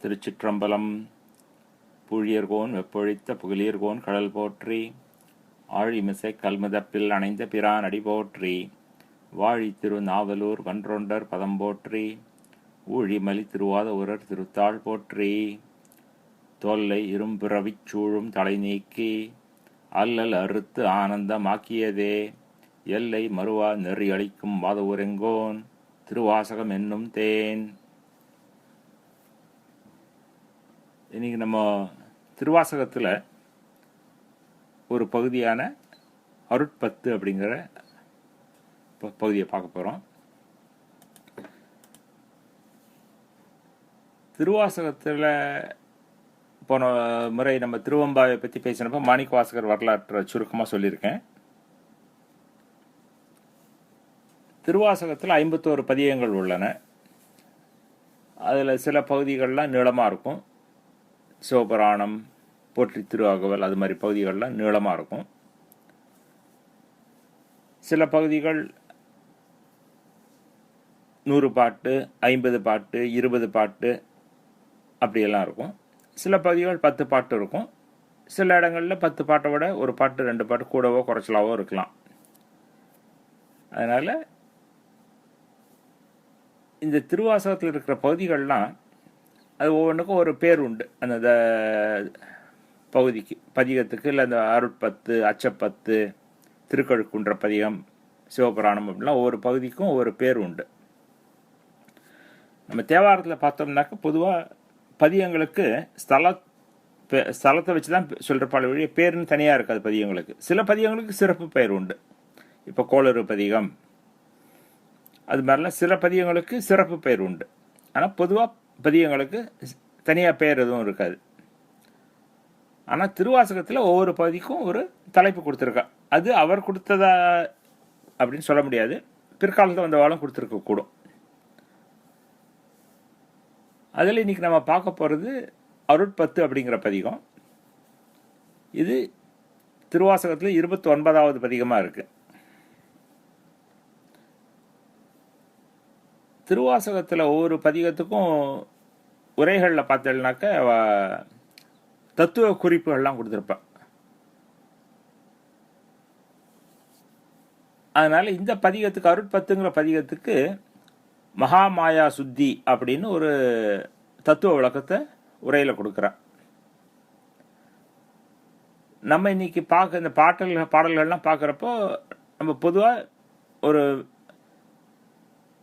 திருச்சிற்றம்பலம். பூழியர்கோன் வெப்பொழித்த புகழியர்கோன் கடல் போற்றி, ஆழிமிசை கல்முதப்பில் அணைந்த பிரான் அடி போற்றி, வாழி திரு நாவலூர் வன்றொண்டர் பதம் போற்றி, ஊழிமலி திருவாத உரர் திருத்தாள் போற்றி, தொல்லை இரும்பிறவிச் சூழும் தலை நீக்கி அல்லல் அறுத்து ஆனந்தமாக்கியதே, எல்லை மறுவா நெறி அளிக்கும் வாதவுரெங்கோன் திருவாசகம் என்னும் தேன். இன்னைக்கு நம்ம திருவாசகத்தில் ஒரு பகுதியான அருட்பத்து அப்படிங்கிற பகுதியை பார்க்க போகிறோம். திருவாசகத்தில் போன முறை நம்ம திருவம்பாவை பற்றி பேசினப்போ மாணிக்க வாசகர் வரலாற்றை சுருக்கமாக சொல்லியிருக்கேன். திருவாசகத்தில் 51 பதியங்கள் உள்ளன. அதில் சில பகுதிகள்லாம் நீளமாக இருக்கும். சிவபுராணம், போற்றி திருவாகவல், அது மாதிரி பகுதிகள்லாம் நீளமாக இருக்கும். சில பகுதிகள் 100 பாட்டு, 50 பாட்டு, 20 பாட்டு அப்படியெல்லாம் இருக்கும். சில பகுதிகள் 10 பாட்டு இருக்கும். சில இடங்களில் 10 பாட்டை விட ஒரு பாட்டு 2 பாட்டு கூடவோ குறைச்சலாவோ இருக்கலாம். அதனால் இந்த திருவாசகத்தில் இருக்கிற பகுதிகள்லாம் அது ஒவ்வொன்றுக்கும் ஒரு பேர் உண்டு. அந்த பகுதிக்கு, பதிகத்துக்கு, இல்லை அந்த அருட்பத்து, அச்சப்பத்து, திருக்கழுக்குன்ற பதிகம், சிவபுராணம் அப்படிலாம் ஒவ்வொரு பகுதிக்கும் ஒவ்வொரு பேர் உண்டு. நம்ம தேவாரத்தில் பார்த்தோம்னாக்க பொதுவாக பதியங்களுக்கு ஸ்தலத்தை வச்சு தான் சொல்கிற பல வழிய பேருன்னு தனியாக இருக்காது பதியங்களுக்கு. சில பதியங்களுக்கு சிறப்பு பெயர் உண்டு. இப்போ கோளறு பதிகம் அது மாதிரிலாம் சில பதியங்களுக்கு சிறப்பு பெயர் உண்டு. ஆனால் பொதுவாக பதியங்களுக்கு தனியாக பெயர் எதுவும் இருக்காது. ஆனால் திருவாசகத்தில் ஒவ்வொரு பகுதிக்கும் ஒரு தலைப்பு கொடுத்துருக்கா. அது அவர் கொடுத்ததா அப்படின்னு சொல்ல முடியாது. பிற்காலத்தில் வந்தவாளும் கொடுத்துருக்கக்கூடும். அதில் இன்னைக்கு நம்ம பார்க்க போகிறது அருட்பத்து அப்படிங்கிற பதிகம். இது திருவாசகத்தில் 29வது பதிகமாக இருக்குது. திருவாசகத்தில் ஒவ்வொரு பதிகத்துக்கும் உரைகளில் பார்த்தேன்னாக்க தத்துவ குறிப்புகள்லாம் கொடுத்துருப்பேன். அதனால் இந்த பதிகத்துக்கு, அருட்பத்துங்கிற பதிகத்துக்கு மகாமாயா சுத்தி அப்படின்னு ஒரு தத்துவ விளக்கத்தை உரையில் கொடுக்குறேன். நம்ம இன்னைக்கு பார்க்க இந்த பாடல்கள்லாம் பார்க்குறப்போ நம்ம பொதுவாக ஒரு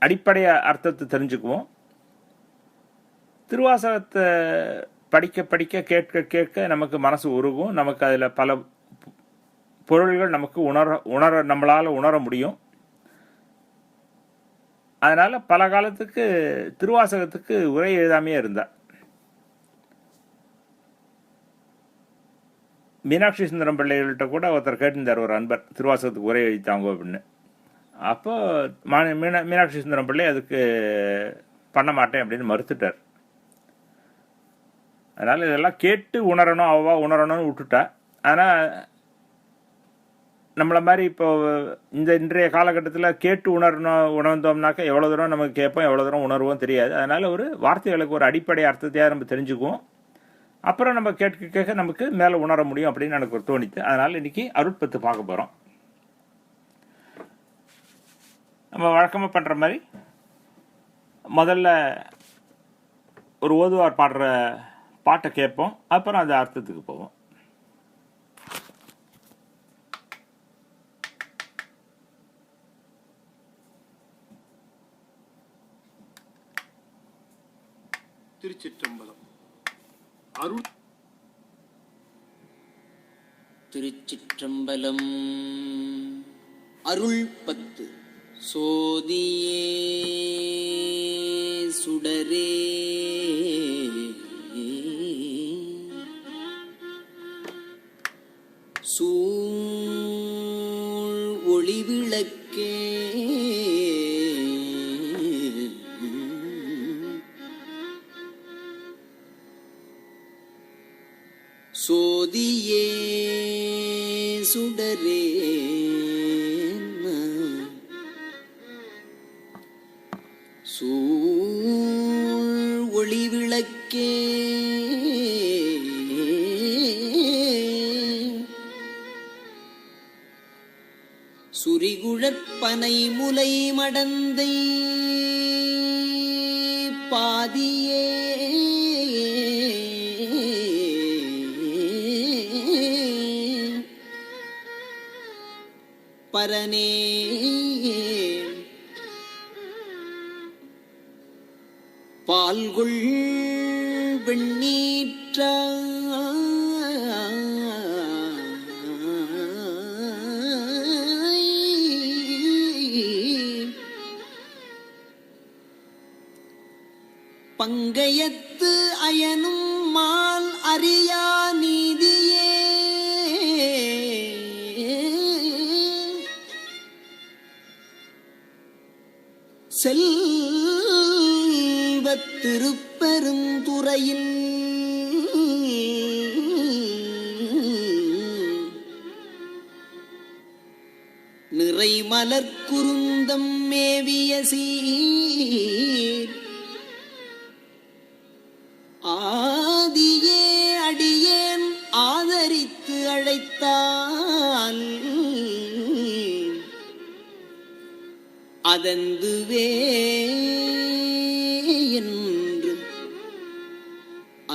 அடிப்படை அர்த்தத்தை தெரிஞ்சுக்குவோம். திருவாசகத்தை படிக்க படிக்க கேட்க கேட்க நமக்கு மனசு உருகும். நமக்கு அதில் பல பொருள்கள் நமக்கு நம்மளால் உணர முடியும். அதனால் பல காலத்துக்கு திருவாசகத்துக்கு உரை எழுதாமையே இருந்தார். மீனாட்சி சுந்தரம் பிள்ளைகள்கிட்ட கூட ஒருத்தர் கேட்டிருந்தார், ஒரு அன்பர், திருவாசகத்துக்கு உரை எழுதித்தாங்க அப்படின்னு. அப்போ மீனாட்சி சுந்தரம் பிள்ளை அதுக்கு பண்ண மாட்டேன் அப்படின்னு மறுத்துட்டார். அதனால் இதெல்லாம் கேட்டு உணரணும், அவ்வா உணரணும்னு விட்டுட்டா. ஆனால் நம்மளை மாதிரி இப்போ இன்றைய காலகட்டத்தில் கேட்டு உணர்ந்தோம்னாக்க எவ்வளோ தூரம் நமக்கு கேட்போம், எவ்வளோ தூரம் உணர்வோம் தெரியாது. அதனால் ஒரு வார்த்தைகளுக்கு ஒரு அடிப்படை அர்த்தத்தையாக நம்ம தெரிஞ்சுக்குவோம். அப்புறம் நம்ம கேட்க கேட்க நமக்கு மேலே உணர முடியும் அப்படின்னு எனக்கு ஒரு தோணித்து. அதனால் இன்னைக்கு அருட்பத்து பார்க்க போகிறோம். நம்ம வழக்கமாக பண்ணுற மாதிரி முதல்ல ஒரு ஓதுவார் பாடுற பாட்டை கேட்போம். அப்புறம் அந்த அர்த்தத்துக்கு போவோம். திருச்சிற்றம்பலம். அருள் திருச்சிற்றம்பலம். அருள் பத்து. சோதியே சுடரே சூழ் ஒளிவிளக்கே சோதியே சுடரே சூழ் ஒளி விளக்கே சுரிகுழற்பனை முலை மடந்தை பாதியே பரனே பால்குள் வெண்ணீற்ற பங்கயத்து அயனும் மால் அறியா நீதியே செல்வத்திருப்பெருந்துறையில் நிறைமலர் குருந்தம் மேவிய சீர் ஆதியே அடியேன் ஆதரித்து அழைத்தால் அதந்துவே என்று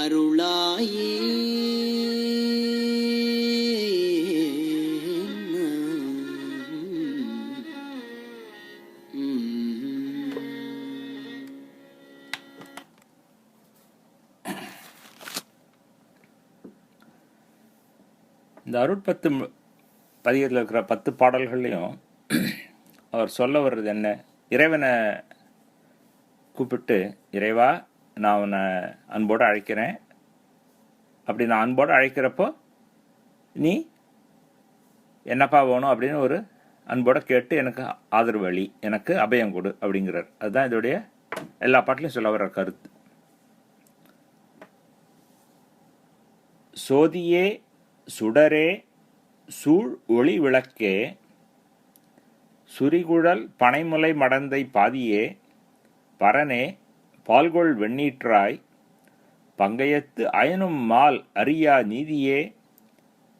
அருளாயே. இந்த அருட்பத்து பதிகத்தில் இருக்கிற 10 பாடல்கள்லையும் அவர் சொல்ல வர்றது என்ன? இறைவனை கூப்பிட்டு, இறைவா நான் உன்னை அன்போடு அழைக்கிறேன், அப்படி நான் அன்போடு அழைக்கிறப்போ நீ என்னப்பா வேணும் அப்படின்னு ஒரு அன்போடு கேட்டு எனக்கு ஆதரவு அளி, எனக்கு அபயம் கொடு அப்படிங்கிறார். அதுதான் இதோடைய எல்லா பாட்டிலையும் சொல்ல வர்ற கருத்து. சோதியே சுடரே சூழ் ஒளி விளக்கே சுரிகுழல் பனைமுலை மடந்தை பாதியே பரனே பால்கொள் வெண்ணீற்றாய் பங்கயத்து அயனும் மால் அறியா நீதியே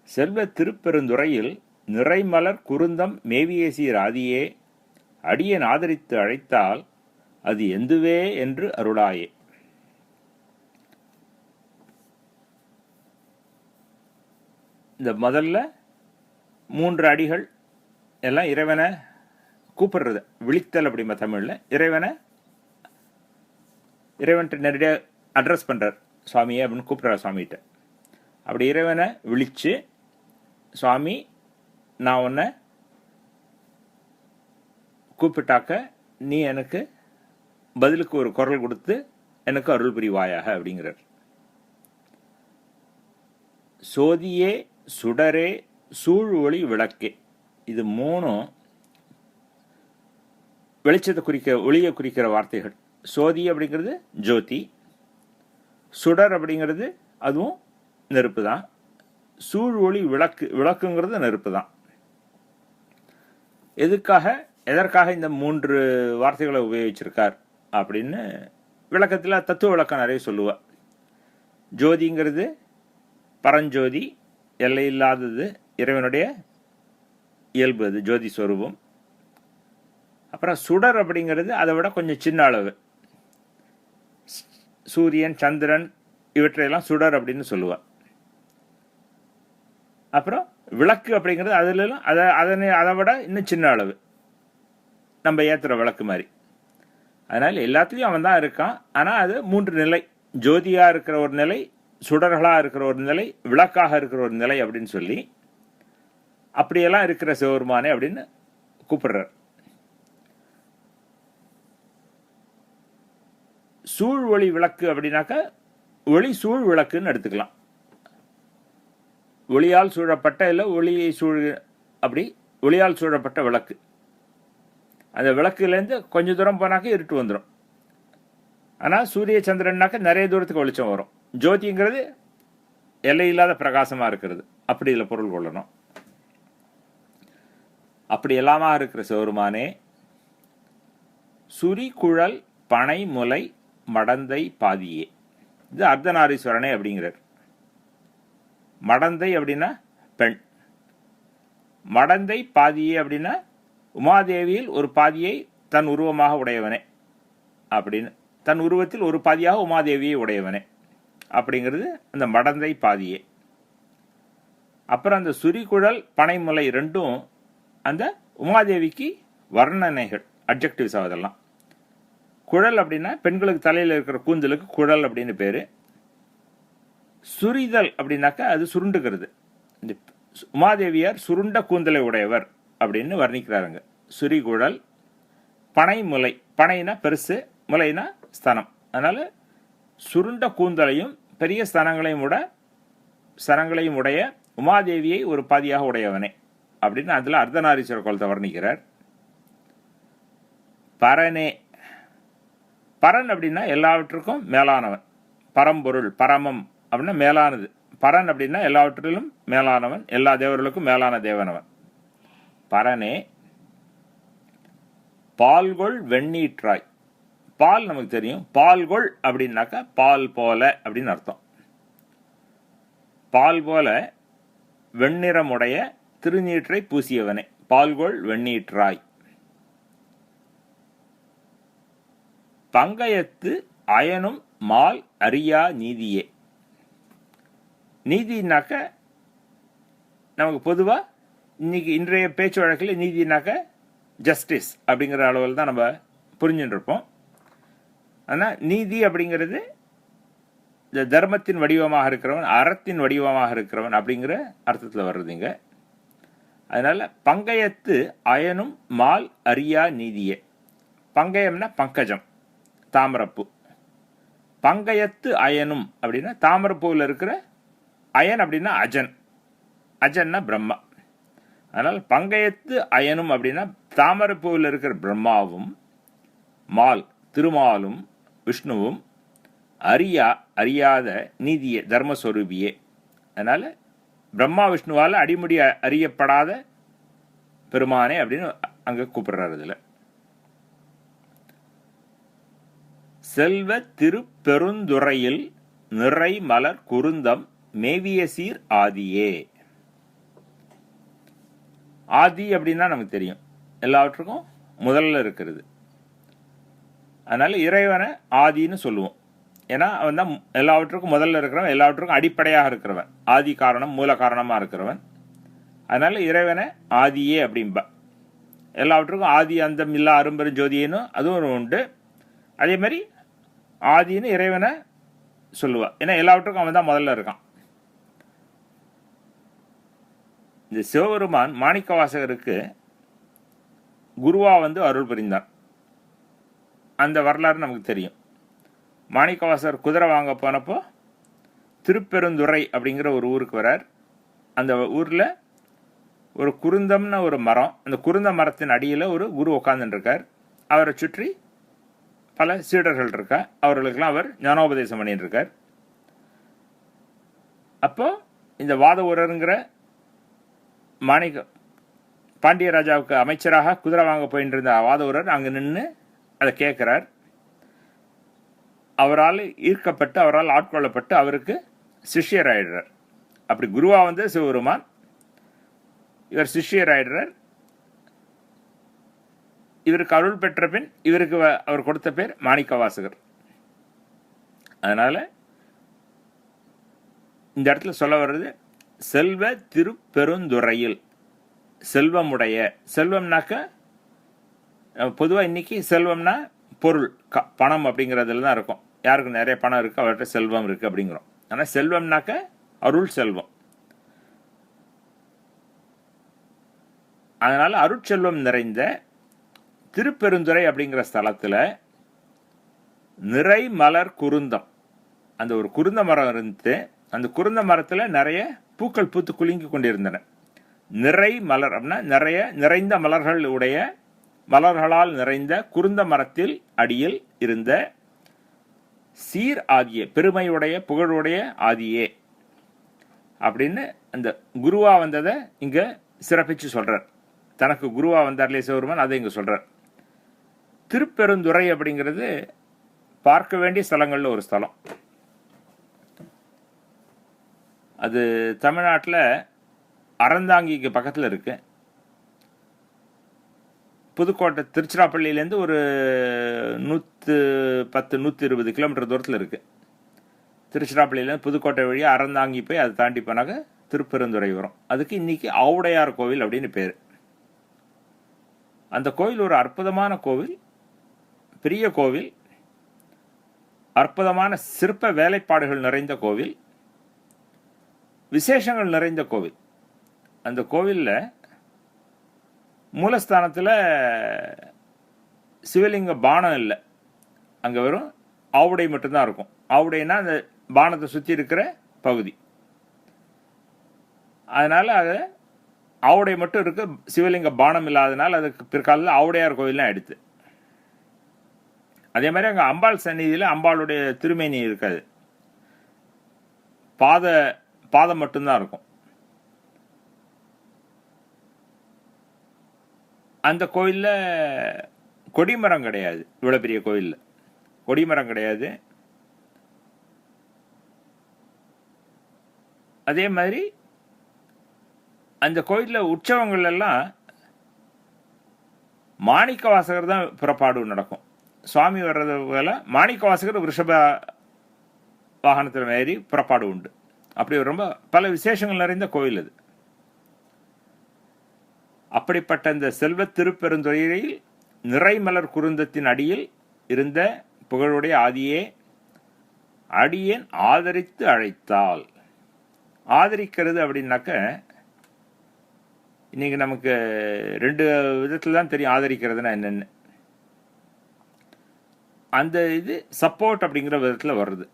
செல்வ திருப்பெருந்துறையில் நிறைமலர் குருந்தம் மேவியசீர் ஆதியே அடியேன் ஆதரித்து அழைத்தால் அது எந்துவே என்று அருளாயே. இந்த முதல்ல 3 அடிகள் எல்லாம் இறைவனை கூப்பிடுறது, விழித்தல் அப்படிமா தமிழில். இறைவன்கிட்ட நேரடியாக அட்ரஸ் பண்ணுறார், சுவாமியே அப்படின்னு கூப்பிட்றார் சுவாமிகிட்ட. அப்படி இறைவனை விழித்து, சுவாமி நான் உன்னை கூப்பிட்டாக்க நீ எனக்கு பதிலுக்கு ஒரு குரல் கொடுத்து எனக்கு அருள் புரிவாயாக அப்படிங்கிறார். சோதியே சுடரே சூழ் ஒளி விளக்கே, இது 3 வெளிச்சத்தை ஒளியை குறிக்கிற வார்த்தைகள். சோதி அப்படிங்கிறது ஜோதி, சுடர் அப்படிங்கிறது அதுவும் நெருப்பு தான், சூழ் ஒளி விளக்குங்கிறது நெருப்பு தான். எதற்காக இந்த 3 வார்த்தைகளை உபயோகிச்சிருக்கார் அப்படின்னு விளக்கத்தில் தத்துவ விளக்கம் நிறைய சொல்லுவார். ஜோதிங்கிறது பரஞ்சோதி, எல்லை இல்லாதது, இறைவனுடைய இயல்பு, அது ஜோதி ஸ்வரூபம். அப்புறம் சுடர் அப்படிங்கிறது அதை விட கொஞ்சம் சின்ன அளவு, சூரியன் சந்திரன் இவற்றையெல்லாம் சுடர் அப்படின்னு சொல்லுவார். அப்புறம் விளக்கு அப்படிங்கிறது அதுலாம் அதை விட இன்னும் சின்ன அளவு, நம்ம ஏற்றுற விளக்கு மாதிரி. அதனால் எல்லாத்துலேயும் அவன் தான் இருக்கான். ஆனால் அது 3 நிலை, ஜோதியாக இருக்கிற ஒரு நிலை, சுடர்களாக இருக்கிற ஒரு நிலை, விளக்காக இருக்கிற ஒரு நிலை அப்படின்னு சொல்லி அப்படியெல்லாம் இருக்கிற சிவபெருமானே அப்படின்னு கூப்பிடுறார். சூழ் ஒளி விளக்கு அப்படின்னாக்கா ஒளி சூழ் விளக்குன்னு எடுத்துக்கலாம். ஒளியால் சூழப்பட்ட இல்லை ஒளியை அப்படி ஒளியால் சூழப்பட்ட விளக்கு. அந்த விளக்குலேருந்து கொஞ்சம் தூரம் போனாக்க இருட்டு வந்துடும். ஆனால் சூரிய சந்திரன்னாக்க நிறைய தூரத்துக்கு வெளிச்சம் வரும். ஜோதிங்கிறது எல்லை இல்லாத பிரகாசமாக இருக்கிறது, அப்படி இல்லை பொருள் கொள்ளணும். அப்படி எல்லாமாக இருக்கிற சிவருமானே சுரி குழல் பனை முலை மடந்தை பாதியே. இது அர்த்தநாரீஸ்வரனே அப்படிங்கிறார். மடந்தை அப்படின்னா பெண், மடந்தை பாதியே அப்படின்னா உமாதேவியில் ஒரு பாதியை தன் உருவமாக உடையவனே அப்படின்னு, தன் உருவத்தில் ஒரு பாதியாக உமாதேவியை உடையவனே அப்படிங்கிறது அந்த மடந்தை பாதியே. அப்புறம் அந்த சுரிகுழல் பனைமுலை ரெண்டும் அந்த உமாதேவிக்கு வர்ணனைகள், அட்ஜெக்டிவ்ஸ் ஆகுதெல்லாம். குழல் அப்படின்னா பெண்களுக்கு தலையில் இருக்கிற கூந்தலுக்கு குழல் அப்படின்னு பேரு. சுரிதல் அப்படின்னாக்கா அது சுருண்டுகிறது. இந்த உமாதேவியார் சுருண்ட கூந்தலை உடையவர் அப்படின்னு வர்ணிக்கிறாருங்க. சுரிகுழல் பனைமுலை, பனைனா பெருசு, முலைனா ஸ்தனம். அதனால சுருண்ட கூந்தலையும் பெரிய ஸ்தனங்களையும் உடைய உமாதேவியை ஒரு பாதியாக உடையவனே அப்படின்னு அதில் அர்த்தநாரீஸ்வர கோலத்தை வர்ணிக்கிறார். பரனே, பரன் அப்படின்னா எல்லாவற்றுக்கும் மேலானவன், பரம்பொருள், பரமம் அப்படின்னா மேலானது. பரன் அப்படின்னா எல்லாவற்றிலும் மேலானவன், எல்லா தேவர்களுக்கும் மேலான தேவனவன். பரனே பால்கொள் வெண்ணீற்றாய். பால் நமக்கு தெரியும், பால்கொள் அப்படின்னாக்கா பால் போல அப்படின்னு அர்த்தம். பால் போல வெண்ணிறமுடைய திருநீற்றை பூசியவனே, பால்கொள் வெண்ணீற்றாய். பங்கயத்து அயனும் மால் அறியா நீதியே. நீதினாக்க நமக்கு பொதுவாக இன்னைக்கு இன்றைய பேச்சு வழக்கில் நீதினாக்க ஜஸ்டிஸ் அப்படிங்கிற அளவில் தான் நம்ம புரிஞ்சுட்டு இருப்போம். ஆனால் நீதி அப்படிங்கிறது இந்த தர்மத்தின் வடிவமாக இருக்கிறவன், அறத்தின் வடிவமாக இருக்கிறவன் அப்படிங்கிற அர்த்தத்தில் வர்றதுங்க. அதனால பங்கயத்து அயனும் மால் அறியா நீதியே. பங்கயம்னா பங்கஜம், தாமரப்பூ. பங்கயத்து அயனும் அப்படின்னா தாமரப்பூவில் இருக்கிற அயன் அப்படின்னா அஜன், அஜன்னா பிரம்மா. அதனால் பங்கயத்து அயனும் அப்படின்னா தாமரப்பூவில் இருக்கிற பிரம்மாவும் மால் திருமாலும் விஷ்ணுவும் அறியாத நீதியே தர்மஸ்வரூபியே. அதனால பிரம்மா விஷ்ணுவால் அடிமுடி அறியப்படாத பெருமானே அப்படின்னு அங்க கூப்பிடுறாரு. இதுல செல்வ திருப்பெருந்துறையில் நிறை மலர் குருந்தம் மேவிய சீர் ஆதியே. ஆதி அப்படின்னா நமக்கு தெரியும், எல்லாவற்றுக்கும் முதல்ல இருக்கிறது. அதனால இறைவனை ஆதின்னு சொல்லுவோம். ஏன்னா அவன் தான் எல்லாவற்றுக்கும் முதல்ல இருக்கிறவன், எல்லாவற்றுக்கும் அடிப்படையாக இருக்கிறவன், ஆதி காரணம் மூல காரணமாக இருக்கிறவன். அதனால இறைவனை ஆதியே அப்படின்பா. எல்லாவற்றுக்கும் ஆதி அந்தம் இல்லா அரும்பெரும் ஜோதியேன்னு அதுவும் உண்டு. அதே மாதிரி ஆதின்னு இறைவனை சொல்லுவா, ஏன்னா எல்லாவற்றுக்கும் அவன் தான் முதல்ல இருக்கான். இந்த சிவபெருமான் மாணிக்கவாசகருக்கு குருவா அருள் புரிந்தான். அந்த வரலாறு நமக்கு தெரியும். மாணிக்கவாசகர் குதிரை வாங்க போனப்போ திருப்பெருந்துறை அப்படிங்கிற ஒரு ஊருக்கு வரார். அந்த ஊரில் ஒரு குருந்தம்னு ஒரு மரம், அந்த குருந்த மரத்தின் அடியில் ஒரு குரு உட்காந்துட்டு இருக்கார். அவரை சுற்றி பல சீடர்கள் இருக்கா, அவர்களுக்கெல்லாம் அவர் ஞானோபதேசம் பண்ணிட்டு இருக்கார். அப்போ இந்த வாதவூரருங்கிற பாண்டிய ராஜாவுக்கு அமைச்சராக குதிரை வாங்க போயிட்டு இருந்த வாதவூரர் அங்கே நின்று அதை கேட்கிறார். அவரால் ஈர்க்கப்பட்டு அவரால் ஆட்கொள்ளப்பட்டு அவருக்கு சிஷ்யர் ஆயிடுறார். அப்படி குருவா சிவபெருமான், இவர் சிஷ்யர் ஆயிடுறார். இவருக்கு அருள் பெற்ற பின் இவருக்கு அவர் கொடுத்த பேர் மாணிக்கவாசகர். அதனால இந்த இடத்துல சொல்ல வர்றது செல்வ திருப்பெருந்துறையில், செல்வமுடைய. செல்வம்னாக்க பொதுவாக இன்னைக்கு செல்வம்னா பொருள், பணம் அப்படிங்கிறதுல தான் இருக்கும். யாருக்கு நிறைய பணம் இருக்கு அவர்கிட்ட செல்வம் இருக்கு அப்படிங்கிறோம். ஆனால் செல்வம்னாக்க அருள் செல்வம். அதனால அருட்செல்வம் நிறைந்த திருப்பெருந்துறை அப்படிங்கிற ஸ்தலத்தில் நிறை மலர் குருந்தம், அந்த ஒரு குருந்த மரம் இருந்து அந்த குருந்த மரத்தில் நிறைய பூக்கள் பூத்து குலுங்கி கொண்டிருந்தன. நிறை மலர் அப்படின்னா நிறைந்த மலர்கள் உடைய, மலர்களால் நிறைந்த குருந்த மரத்தில் அடியில் இருந்த சீர் ஆதியே, பெருமையுடைய புகழுடைய ஆதியே அப்படின்னு அந்த குருவா வந்ததை இங்க சிறப்பிச்சு சொல்றார். தனக்கு குருவா வந்தார்லே சிவபெருமான் அதை இங்க சொல்றார். திருப்பெருந்துறை அப்படிங்கிறது பார்க்க வேண்டிய ஸ்தலங்களில் ஒரு ஸ்தலம். அது தமிழ்நாட்டில் அறந்தாங்கிக்கு பக்கத்தில் இருக்கு. புதுக்கோட்டை திருச்சிராப்பள்ளியிலேருந்து ஒரு 110-120 கிலோமீட்டர் தூரத்தில் இருக்கு. திருச்சிராப்பள்ளியிலேருந்து புதுக்கோட்டை வழியாக அறந்தாங்கி போய் அதை தாண்டி போனாக்க திருப்பெருந்துறை வரும். அதுக்கு இன்னைக்கு ஆவுடையார் கோவில் அப்படின்னு பேர். அந்த கோவில் ஒரு அற்புதமான கோவில், பெரிய கோவில், அற்புதமான சிற்ப வேலைப்பாடுகள் நிறைந்த கோவில், விசேஷங்கள் நிறைந்த கோவில். அந்த கோவிலில் மூலஸ்தானத்தில் சிவலிங்க பானம் இல்லை, அங்கே வெறும் ஆவுடை மட்டும்தான் இருக்கும். ஆவுடைனா அந்த பானத்தை சுற்றி இருக்கிற பகுதி. அதனால் அது ஆவுடை மட்டும் இருக்கு, சிவலிங்க பானம் இல்லாதனால அதுக்கு பிற்காலத்தில் ஆவுடையார் கோவில்லாம் எடுத்து. அதே மாதிரி அங்கே அம்பாள் சந்நிதியில் அம்பாளுடைய திருமேனி இருக்காது, பாதம் மட்டும்தான் இருக்கும். அந்த கோயிலில் கொடிமரம் கிடையாது. இவ்வளோ பெரிய கோயிலில் கொடிமரம் கிடையாது. அதே மாதிரி அந்த கோயிலில் உற்சவங்கள் எல்லாம் மாணிக்க வாசகர் தான் புறப்பாடு நடக்கும். சுவாமி வர்றது போல மாணிக்க வாசகர் ரிஷப வாகனத்தில் ஏறி புறப்பாடு உண்டு. அப்படி ரொம்ப பல விசேஷங்கள் நிறைந்த கோயில் அது. அப்படிப்பட்ட இந்த செல்வ திருப்பெருந்துறையில் நிறைமலர் குருந்தத்தின் அடியில் இருந்த புகழுடைய ஆதியே, அடியேன் ஆதரித்து அழைத்தால். ஆதரிக்கிறது அப்படின்னாக்க இன்னைக்கு நமக்கு 2 விதத்தில் தான் தெரியும் ஆதரிக்கிறதுனா என்னென்னு. அந்த இது சப்போர்ட் அப்படிங்கிற விதத்தில் வருது.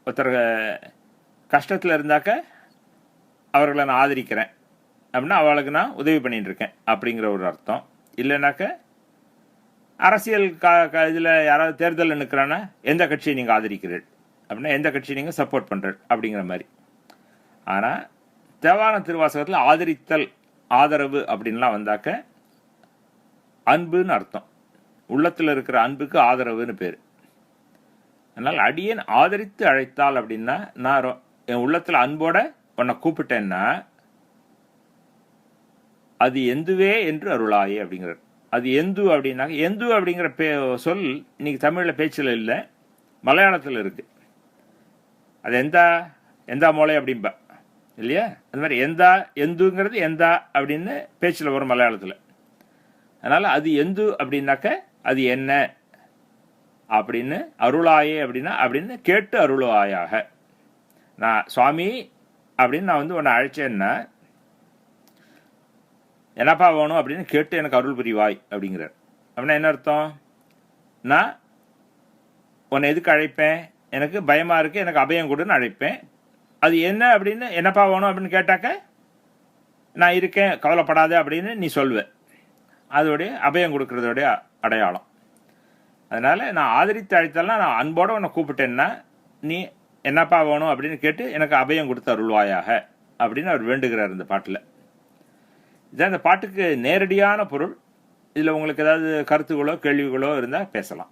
ஒருத்தர் கஷ்டத்தில் இருந்தாக்க அவர்களை நான் ஆதரிக்கிறேன் அப்படின்னா அவளுக்கு நான் உதவி பண்ணிட்டு இருக்கேன் அப்படிங்கிற ஒரு அர்த்தம். இல்லைனாக்க அரசியல் இதில் யாராவது தேர்தலில் நிற்கிறான்னா எந்த கட்சியை நீங்கள் ஆதரிக்கிறீர்கள் அப்படின்னா எந்த கட்சியை நீங்கள் சப்போர்ட் பண்ணுறீர்கள் அப்படிங்கிற மாதிரி. ஆனால் தேவார திருவாசகத்தில் ஆதரித்தல், ஆதரவு அப்படின்லாம் வந்தாக்க அன்புன்னு அர்த்தம். உள்ளத்தில் இருக்கிற அன்புக்கு ஆதரவுன்னு பேர். அதனால் அடியேன் ஆதரித்து அழைத்தால் அப்படின்னா நான் என் உள்ளத்தில் அன்போட உன்னை கூப்பிட்டேன்னா அது எந்துவே என்று அருளாயே அப்படிங்கிறார். அது எந்து அப்படின்னாக்க, எந்து அப்படிங்கிற சொல் இன்னைக்கு தமிழில் பேச்சில் இல்லை, மலையாளத்தில் இருக்கு. அது எந்தா மோளை அப்படின்பா இல்லையா? அது மாதிரி எந்துங்கிறது எந்தா அப்படின்னு பேச்சில் வரும் மலையாளத்தில். அதனால் அது எந்து அப்படின்னாக்க அது என்ன அப்படின்னு, அருளாயே அப்படின்னா அப்படின்னு கேட்டு அருளாயாக. நான் சுவாமி அப்படின்னு நான் வந்து உன்னை அழைச்சேன்னா என்னப்பா வேணும் அப்படின்னு கேட்டு எனக்கு அருள் புரிவாய் அப்படிங்கிறார். அப்படின்னா என்ன அர்த்தம்? நான் உன்னை எதுக்கு அழைப்பேன்? எனக்கு பயமா இருக்கு, எனக்கு அபயம் கொடுன்னு அழைப்பேன். அது என்ன அப்படின்னு, என்னப்பா வேணும் அப்படின்னு கேட்டாக்க நான் இருக்கேன் கவலைப்படாத அப்படின்னு நீ சொல்வேன். அதோடைய அபயம் கொடுக்கறதோடைய அடையாளம். அதனால நான் ஆதரித்து அழைத்தாலும் நான் அன்போட உன்னை கூப்பிட்டேன்னா நீ என்னப்பா வேணும் அப்படின்னு கேட்டு எனக்கு அபயம் கொடுத்து அருள்வாயாக அப்படின்னு அவர் வேண்டுகிறார் இந்த பாட்டில். இதான் இந்த பாட்டுக்கு நேரடியான பொருள். இதில் உங்களுக்கு ஏதாவது கருத்துகளோ கேள்விகளோ இருந்தால் பேசலாம்.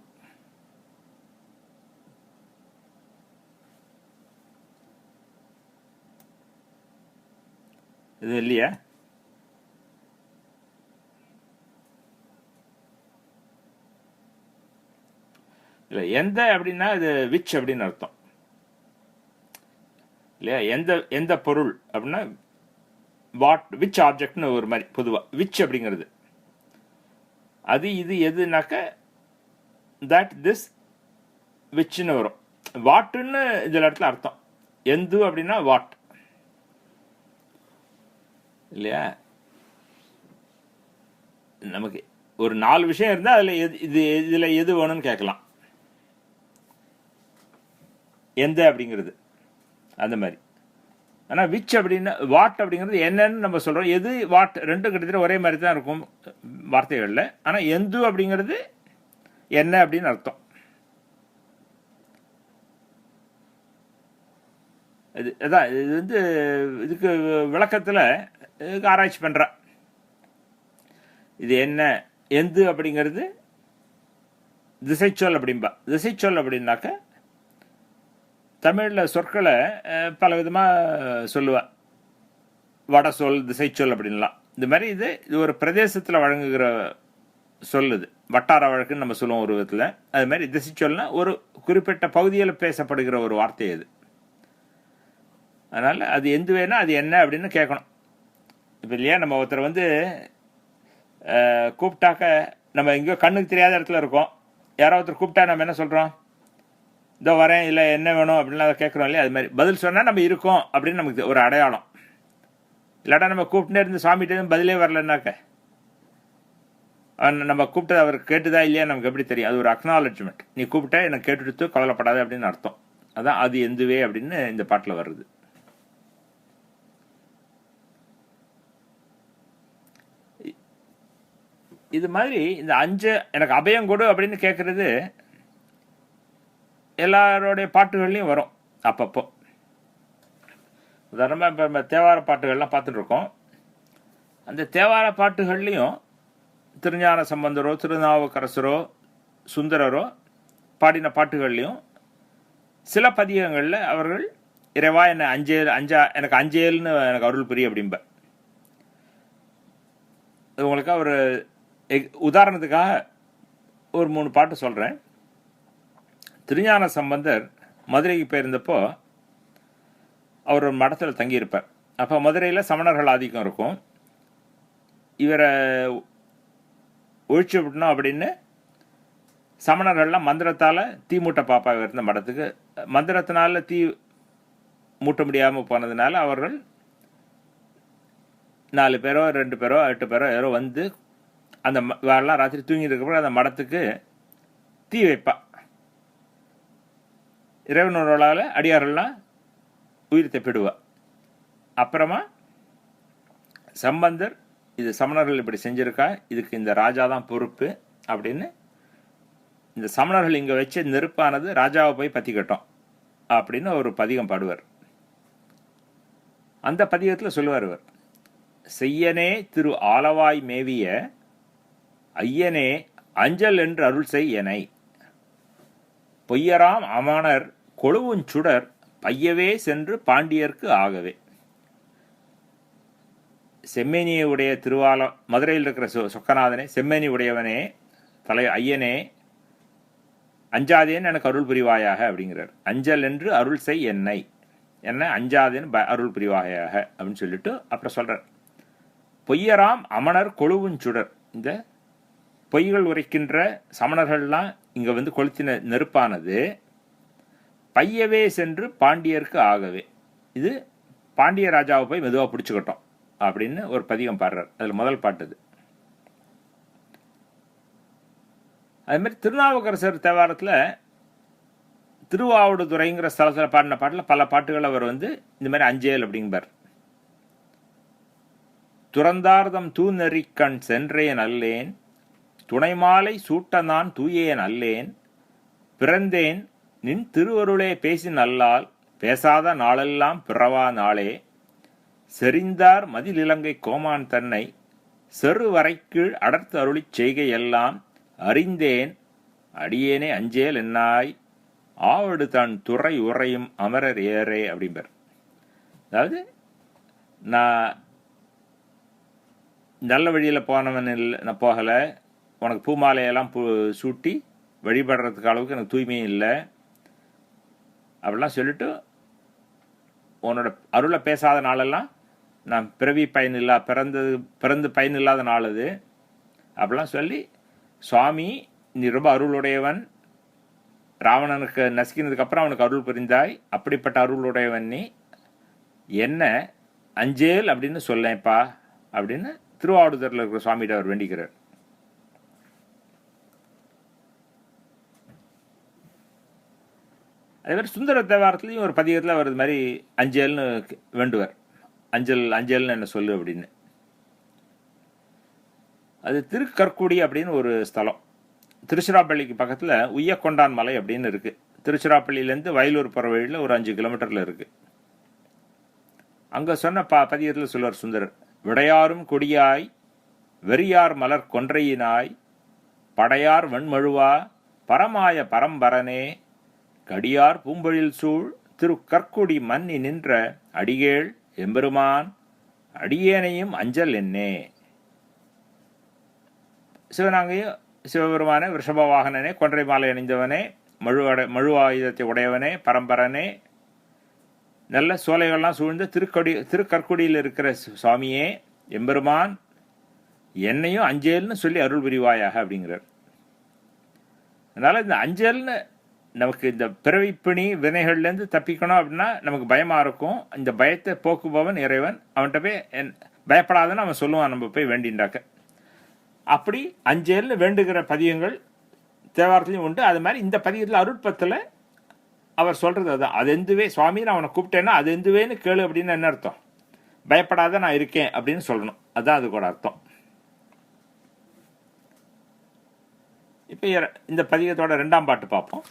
இது இல்லையா? இல்லை, எந்த அப்படின்னா இது விச் அப்படின்னு அர்த்தம் இல்லையா? எந்த பொருள் அப்படின்னா வாட், விச் ஆப்ஜெக்ட்னு ஒரு மாதிரி பொதுவாக விச் அப்படிங்கிறது அது இது எதுனாக்க தட் திஸ் விச்னு வரும். வாட்டுன்னு இதில் இடத்துல அர்த்தம். எந்து அப்படின்னா வாட் இல்லையா? நமக்கு ஒரு 4 விஷயம் இருந்தால் அதில் இதில் எது வேணும்னு கேட்கலாம். எந்த அப்படிங்கிறது அந்த மாதிரி. ஆனால் விச் அப்படின்னா வாட் அப்படிங்கிறது என்னன்னு நம்ம சொல்கிறோம். எது வாட் ரெண்டும் கிட்டத்தட்ட ஒரே மாதிரி தான் இருக்கும் வார்த்தைகளில். ஆனால் எந்து அப்படிங்கிறது என்ன அப்படின்னு அர்த்தம். அதான் இது வந்து இதுக்கு விளக்கத்தில் இதுக்கு ஆராய்ச்சி பண்ணுறேன். இது என்ன எந்து அப்படிங்கிறது திசைச்சொல் அப்படின்பா. திசைச்சொல் அப்படின்னாக்க தமிழில் சொற்களை பல விதமாக சொல்லுவா. வட சொல், திசைச்சொல் அப்படின்லாம். இந்த மாதிரி இது ஒரு பிரதேசத்தில் வழங்குகிற சொல். இது வட்டார வழக்குன்னு நம்ம சொல்லுவோம் ஒரு விதத்தில். அது மாதிரி திசைச்சொல்னா ஒரு குறிப்பிட்ட பகுதியில் பேசப்படுகிற ஒரு வார்த்தை அது. அதனால் அது எந்த வேணா அது என்ன அப்படின்னு கேட்கணும். இப்போ இல்லையா, நம்ம ஒருத்தர் வந்து கூப்பிட்டாக்க நம்ம எங்கேயோ கண்ணுக்கு தெரியாத இடத்துல இருக்கோம். யாரோ ஒருத்தர் கூப்பிட்டா நம்ம என்ன சொல்கிறோம்? இதோ வரேன், இல்லை என்ன வேணும் அப்படின்லாம் அதை கேட்குறோம் இல்லையா. அது மாதிரி பதில் சொன்னால் நம்ம இருக்கோம் அப்படின்னு நமக்கு ஒரு அடையாளம். இல்லாட்டா நம்ம கூப்பிட்டே இருந்து சுவாமிகிட்ட பதிலே வரலன்னாக்க நம்ம கூப்பிட்டது அவர் கேட்டுதா இல்லையா நமக்கு எப்படி தெரியும்? அது ஒரு அக்னாலஜ்மெண்ட். நீ கூப்பிட்டா எனக்கு கேட்டுடுத்து கவலைப்படாது அப்படின்னு அர்த்தம். அதான் அது எந்துவே அப்படின்னு இந்த பாட்டில் வருது. இது மாதிரி இந்த எனக்கு அபயம் கொடு அப்படின்னு கேட்கறது எல்லாரோடைய பாட்டுகள்லையும் வரும் அப்பப்போ. உதாரணமாக இப்போ நம்ம தேவார பாட்டுகள்லாம் பார்த்துட்டு இருக்கோம். அந்த தேவார பாட்டுகள்லையும் திருஞான சம்பந்தரோ, திருநாவுக்கரசரோ, சுந்தரரோ பாடின பாட்டுகள்லையும் சில பதிகங்களில் அவர்கள் இறைவா என்னை எனக்கு அஞ்சேல்னு எனக்கு அருள் புரி அப்படிம்ப. உங்களுக்கு ஒரு உதாரணத்துக்காக ஒரு 3 பாட்டு சொல்கிறேன். திருஞான சம்பந்தர் மதுரைக்கு போயிருந்தப்போ அவர் ஒரு மடத்தில் தங்கியிருப்பார். அப்போ மதுரையில் சமணர்கள் ஆதிக்கம் இருக்கும். இவரை ஒழிச்சு விட்டணும் அப்படின்னு சமணர்கள்லாம் மந்திரத்தால் தீ மூட்ட பாப்பா இருந்த மடத்துக்கு. மந்திரத்தினால தீ மூட்ட முடியாமல் போனதுனால அவர்கள் 4 பேரோ 2 பேரோ 8 பேரோ யாரோ வந்து அந்த வேறெல்லாம் ராத்திரி தூங்கிட்டு இருக்கப்போ அந்த மடத்துக்கு தீ வைப்பா. இறைவனோரால் அடியார்கள்லாம் உயிர் தப்பிடுவா. அப்புறமா சம்பந்தர் இது சமணர்கள் இப்படி செஞ்சிருக்கா, இதுக்கு இந்த ராஜா தான் பொறுப்பு அப்படின்னு இந்த சமணர்கள் இங்கே வச்ச நெருப்பானது ராஜாவை போய் பற்றிக்கட்டும் அப்படின்னு ஒரு பதிகம் பாடுவார். அந்த பதிகத்தில் சொல்லுவார் இவர், செய்யனே திரு ஆலவாய் மேவிய ஐயனே அஞ்சல் என்று அருள் செய் எனை, பொய்யராம் அமணர் கொழுவுஞ்சுடர் பையவே சென்று பாண்டியர்க்கு ஆகவே. செம்மேனியை உடைய மதுரையில் இருக்கிற சொக்கநாதனே, செம்மேனி உடையவனே, ஐயனே அஞ்சாதேன்னு எனக்கு அருள் புரிவாயாக அப்படிங்கிறார். அஞ்சல் என்று அருள் செய் என்னை, என்ன அஞ்சாதேன்னு அருள் புரிவாயாக அப்படின்னு சொல்லிட்டு அப்புறம் சொல்றார், பொய்யராம் அமணர் கொழுவுஞ்சுடர். இந்த பொய்கள் உரைக்கின்ற சமணர்கள்லாம் இங்கே வந்து கொளுத்தின நெருப்பானது பையவே சென்று பாண்டியருக்கு ஆகவே, இது பாண்டிய ராஜாவை போய் மெதுவாக பிடிச்சிக்கிட்டோம் அப்படின்னு ஒரு பதிகம் பாடுறார். அதில் முதல் பாட்டுது. அதே மாதிரி திருநாவுக்கரசர் தேவாரத்தில் திருவாவடுதுறைங்கிற ஸ்தலத்தில் பாடின பாட்டில் பல பாட்டுகள் அவர் வந்து இந்த மாதிரி அஞ்சேல் அப்படிங்கிறார். துறந்தார்தம் தூநெறிக்கண் சென்றேன் அல்லேன், துணைமாலை சூட்ட நான் தூயேன் அல்லேன், பிறந்தேன் நின் திருவருளே பேசி நல்லால், பேசாத நாளெல்லாம் பிறவா நாளே, செறிந்தார் மதிலிலங்கை கோமான் தன்னை, செரு வரைக்கீழ் அடர்த்து அருளிச் செய்கையெல்லாம் அறிந்தேன் அடியேனே அஞ்சேல் என்னாய், ஆவடு தன் துறை உறையும் அமரர் ஏறே அப்படிம்பர். அதாவது நான் நல்ல வழியில் போனவன் இல்லை, நான் போகலை, உனக்கு பூமாலையெல்லாம் சூட்டி வழிபடுறதுக்கு அளவுக்கு எனக்கு தூய்மையும் இல்லை அப்படிலாம் சொல்லிட்டு, உன்னோட அருளை பேசாத நாளெல்லாம் நான் பிறவி பயனில்லா பிறந்து பயனில்லாத நாள் அது அப்படிலாம் சொல்லி, சுவாமி நீ ரொம்ப அருளுடையவன், ராவணனுக்கு நசுக்கினதுக்கு அப்புறம் அவனுக்கு அருள் புரிந்தாய், அப்படிப்பட்ட அருளுடையவன் நீ, என்ன அஞ்சேல் அப்படின்னு சொல்லேன்ப்பா அப்படின்னு திருவாவடுதுறையில் இருக்கிற சுவாமிகிட்ட அவர் வேண்டிக்கிறார். அதே மாதிரி சுந்தர தேவாரத்துலேயும் ஒரு பதிகத்தில் அவர் இது மாதிரி அஞ்சேல்னு வேண்டுவார். அஞ்சல்னு என்ன சொல்லு அப்படின்னு. அது திருக்கற்குடி அப்படின்னு ஒரு ஸ்தலம், திருச்சிராப்பள்ளிக்கு பக்கத்தில் உய்யக்கொண்டான் மலை அப்படின்னு இருக்குது. திருச்சிராப்பள்ளியிலேருந்து வயலூர் போகிற வழியில் ஒரு 5 கிலோமீட்டரில் இருக்குது. அங்கே சொன்ன பதிகத்தில் சொல்வார் சுந்தரர், விடையாரும் கொடியாய் வெறியார் மலர் கொன்றையினாய், படையார் வெண்மழுவா பரமாய பரம்பரனே கடியார் பூம்பொழில் சூழ் திரு கற்குடி மன்னி நின்ற அடிகேள் எம்பெருமான் அடியேனையும் அஞ்சல் என்னே. சிவனாங்கையும் சிவபெருமானே, ரிஷப வாகனனே, கொன்றை மாலை அணிந்தவனே, மழு ஆயுதத்தை உடையவனே, பரம்பரனே, நல்ல சோலைகள்லாம் சூழ்ந்த திருக்கற்குடியில் இருக்கிற சுவாமியே, எம்பெருமான் என்னையும் அஞ்சேல்னு சொல்லி அருள் புரிவாயாக அப்படிங்கிறார். அதனால இந்த அஞ்சல்னு நமக்கு இந்த பிறவிப்பிணி வினைகள்லேருந்து தப்பிக்கணும் அப்படின்னா நமக்கு பயமாக இருக்கும். இந்த பயத்தை போக்குபவன் இறைவன். அவன்கிட்ட போய் பயப்படாதுன்னு அவன் சொல்லுவான், நம்ம போய் வேண்டின்றாக்க. அப்படி அஞ்சேல்னு வேண்டுகிற பதியங்கள் தேவாரத்துலையும் உண்டு. அது மாதிரி இந்த பதியத்தில் அருட்பத்தில் அவர் சொல்கிறது அதுதான். அது எந்துவே சுவாமி, நான் அவனை கூப்பிட்டேன்னா அது எந்துவேன்னு கேளு அப்படின்னு என்ன அர்த்தம்? பயப்படாத நான் இருக்கேன் அப்படின்னு சொல்லணும். அதுதான் அது கூட அர்த்தம். இப்போ இந்த பதிகத்தோட 2ஆம் பாட்டு பார்ப்போம்.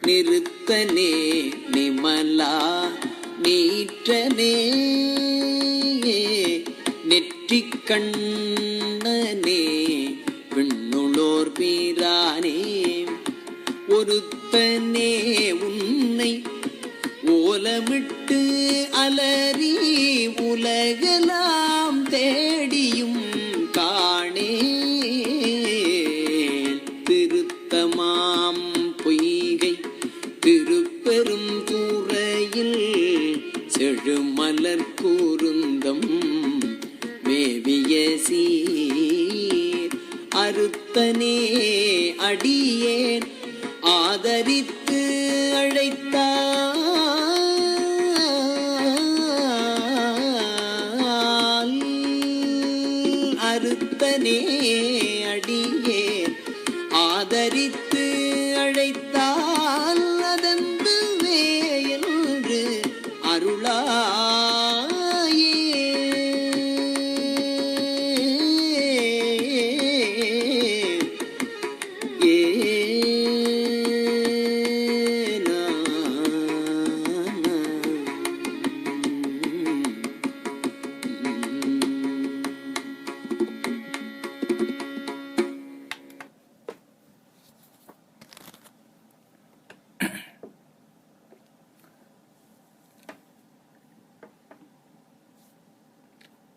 நிறுத்தனே நிமலா நீற்றனே நெற்றிக் கண்ணனே விண்ணுளோர் பீரானே ஒருத்தனே உன்னை ஓலமிட்டு அலறி உலகெல்லாம் தேடியும் காணே திருத்தமாம் பொய்கை திருப்பெரும் தூரையில் செழுமலர் கூருந்தம் மேவிய சீர் அறுத்தனே அடியேன் ஆதரித்து அழைத்தால் அறுத்தனே அடியேன் ஆதரித்து அழைத்தால் அதந்துவே என்று அருளாயே.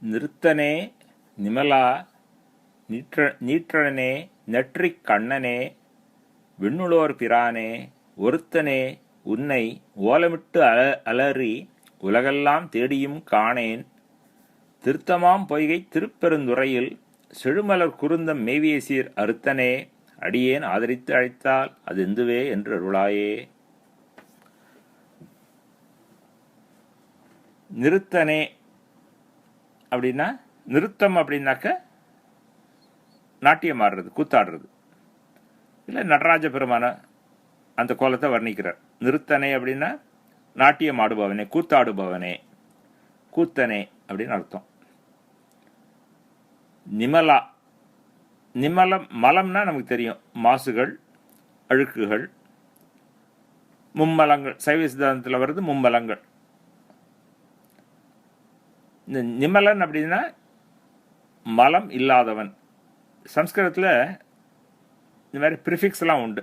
நிறுத்தனே நிமலா நீற்றனே நெற்றிக் கண்ணனே விண்ணுளோர் பிரானே ஒருத்தனே உன்னை ஓலமிட்டு அலறி உலகெல்லாம் தேடியும் காணேன் திருத்தமாம் பொய்கை திருப்பெருந்துறையில் செழுமலர் குருந்தம் மேவிய சீர் அறுத்தனே அடியேன் ஆதரித்து அழைத்தால் அது எந்துவே என்று அருளாயே. நிறுத்தனே அப்படின்னா நிறுத்தம் அப்படின்னாக்க நாட்டியம் ஆடுறது, கூத்தாடுறது. இல்லை நடராஜ பெருமான அந்த கோலத்தை வர்ணிக்கிறார். நிறுத்தனே அப்படின்னா நாட்டியம் ஆடுபவனே, கூத்தாடுபவனே, கூத்தனே அப்படின்னு அர்த்தம். நிமலா, நிமலம் மலம்னா நமக்கு தெரியும், மாசுகள், அழுக்குகள், மும்மலங்கள். சைவ சித்தாந்தத்தில் வருது மும்மலங்கள். இந்த நிமலன் அப்படின்னா மலம் இல்லாதவன். சம்ஸ்கிருதத்தில் இந்த மாதிரி ப்ரிஃபிக்ஸ்லாம் உண்டு.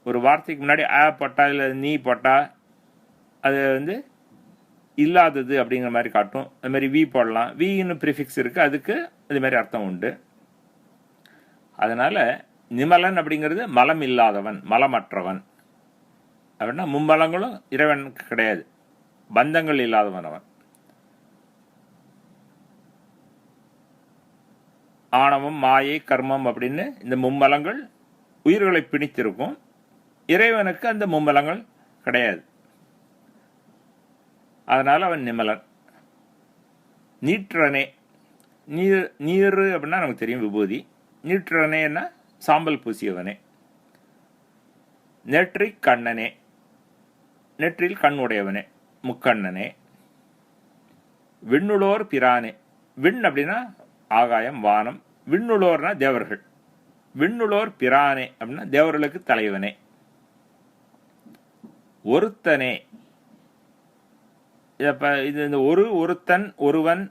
ஒரு வார்த்தைக்கு முன்னாடி ஆ போட்டா இல்லை நீ போட்டா அது இல்லாதது அப்படிங்கிற மாதிரி காட்டும். அது மாதிரி வி போடலாம். வின்னு ப்ரிஃபிக்ஸ் இருக்குது, அதுக்கு அது மாதிரி அர்த்தம் உண்டு. அதனால் நிமலன் அப்படிங்கிறது மலம் இல்லாதவன், மலமற்றவன் அப்படின்னா மும்மலங்களும் இறைவனுக்கு கிடையாது, பந்தங்கள் இல்லாதவன் அவன். ஆணவம், மாயை, கர்மம் அப்படின்னு இந்த மும்மலங்கள் உயிர்களை பிணித்திருக்கும். இறைவனுக்கு அந்த மும்மலங்கள் கிடையாது. அதனால் அவன் நிமலன். நீற்றனே, நீர் அப்படின்னா நமக்கு தெரியும் விபூதி. நீற்றனேன்னா சாம்பல் பூசியவனே. நெற்றிக் கண்ணனே, நெற்றில் கண் உடையவனே, முக்கண்ணனே. விண்ணுளோர் பிரானே, விண் அப்படின்னா ஆகாயம், வானம். விண்ணுளோர்னா தேவர்கள். விண்ணுளோர் பிரானே அப்படின்னா தேவர்களுக்கு தலைவனே. ஒருத்தனே, இது இந்த ஒரு, ஒருத்தன், ஒருவன்,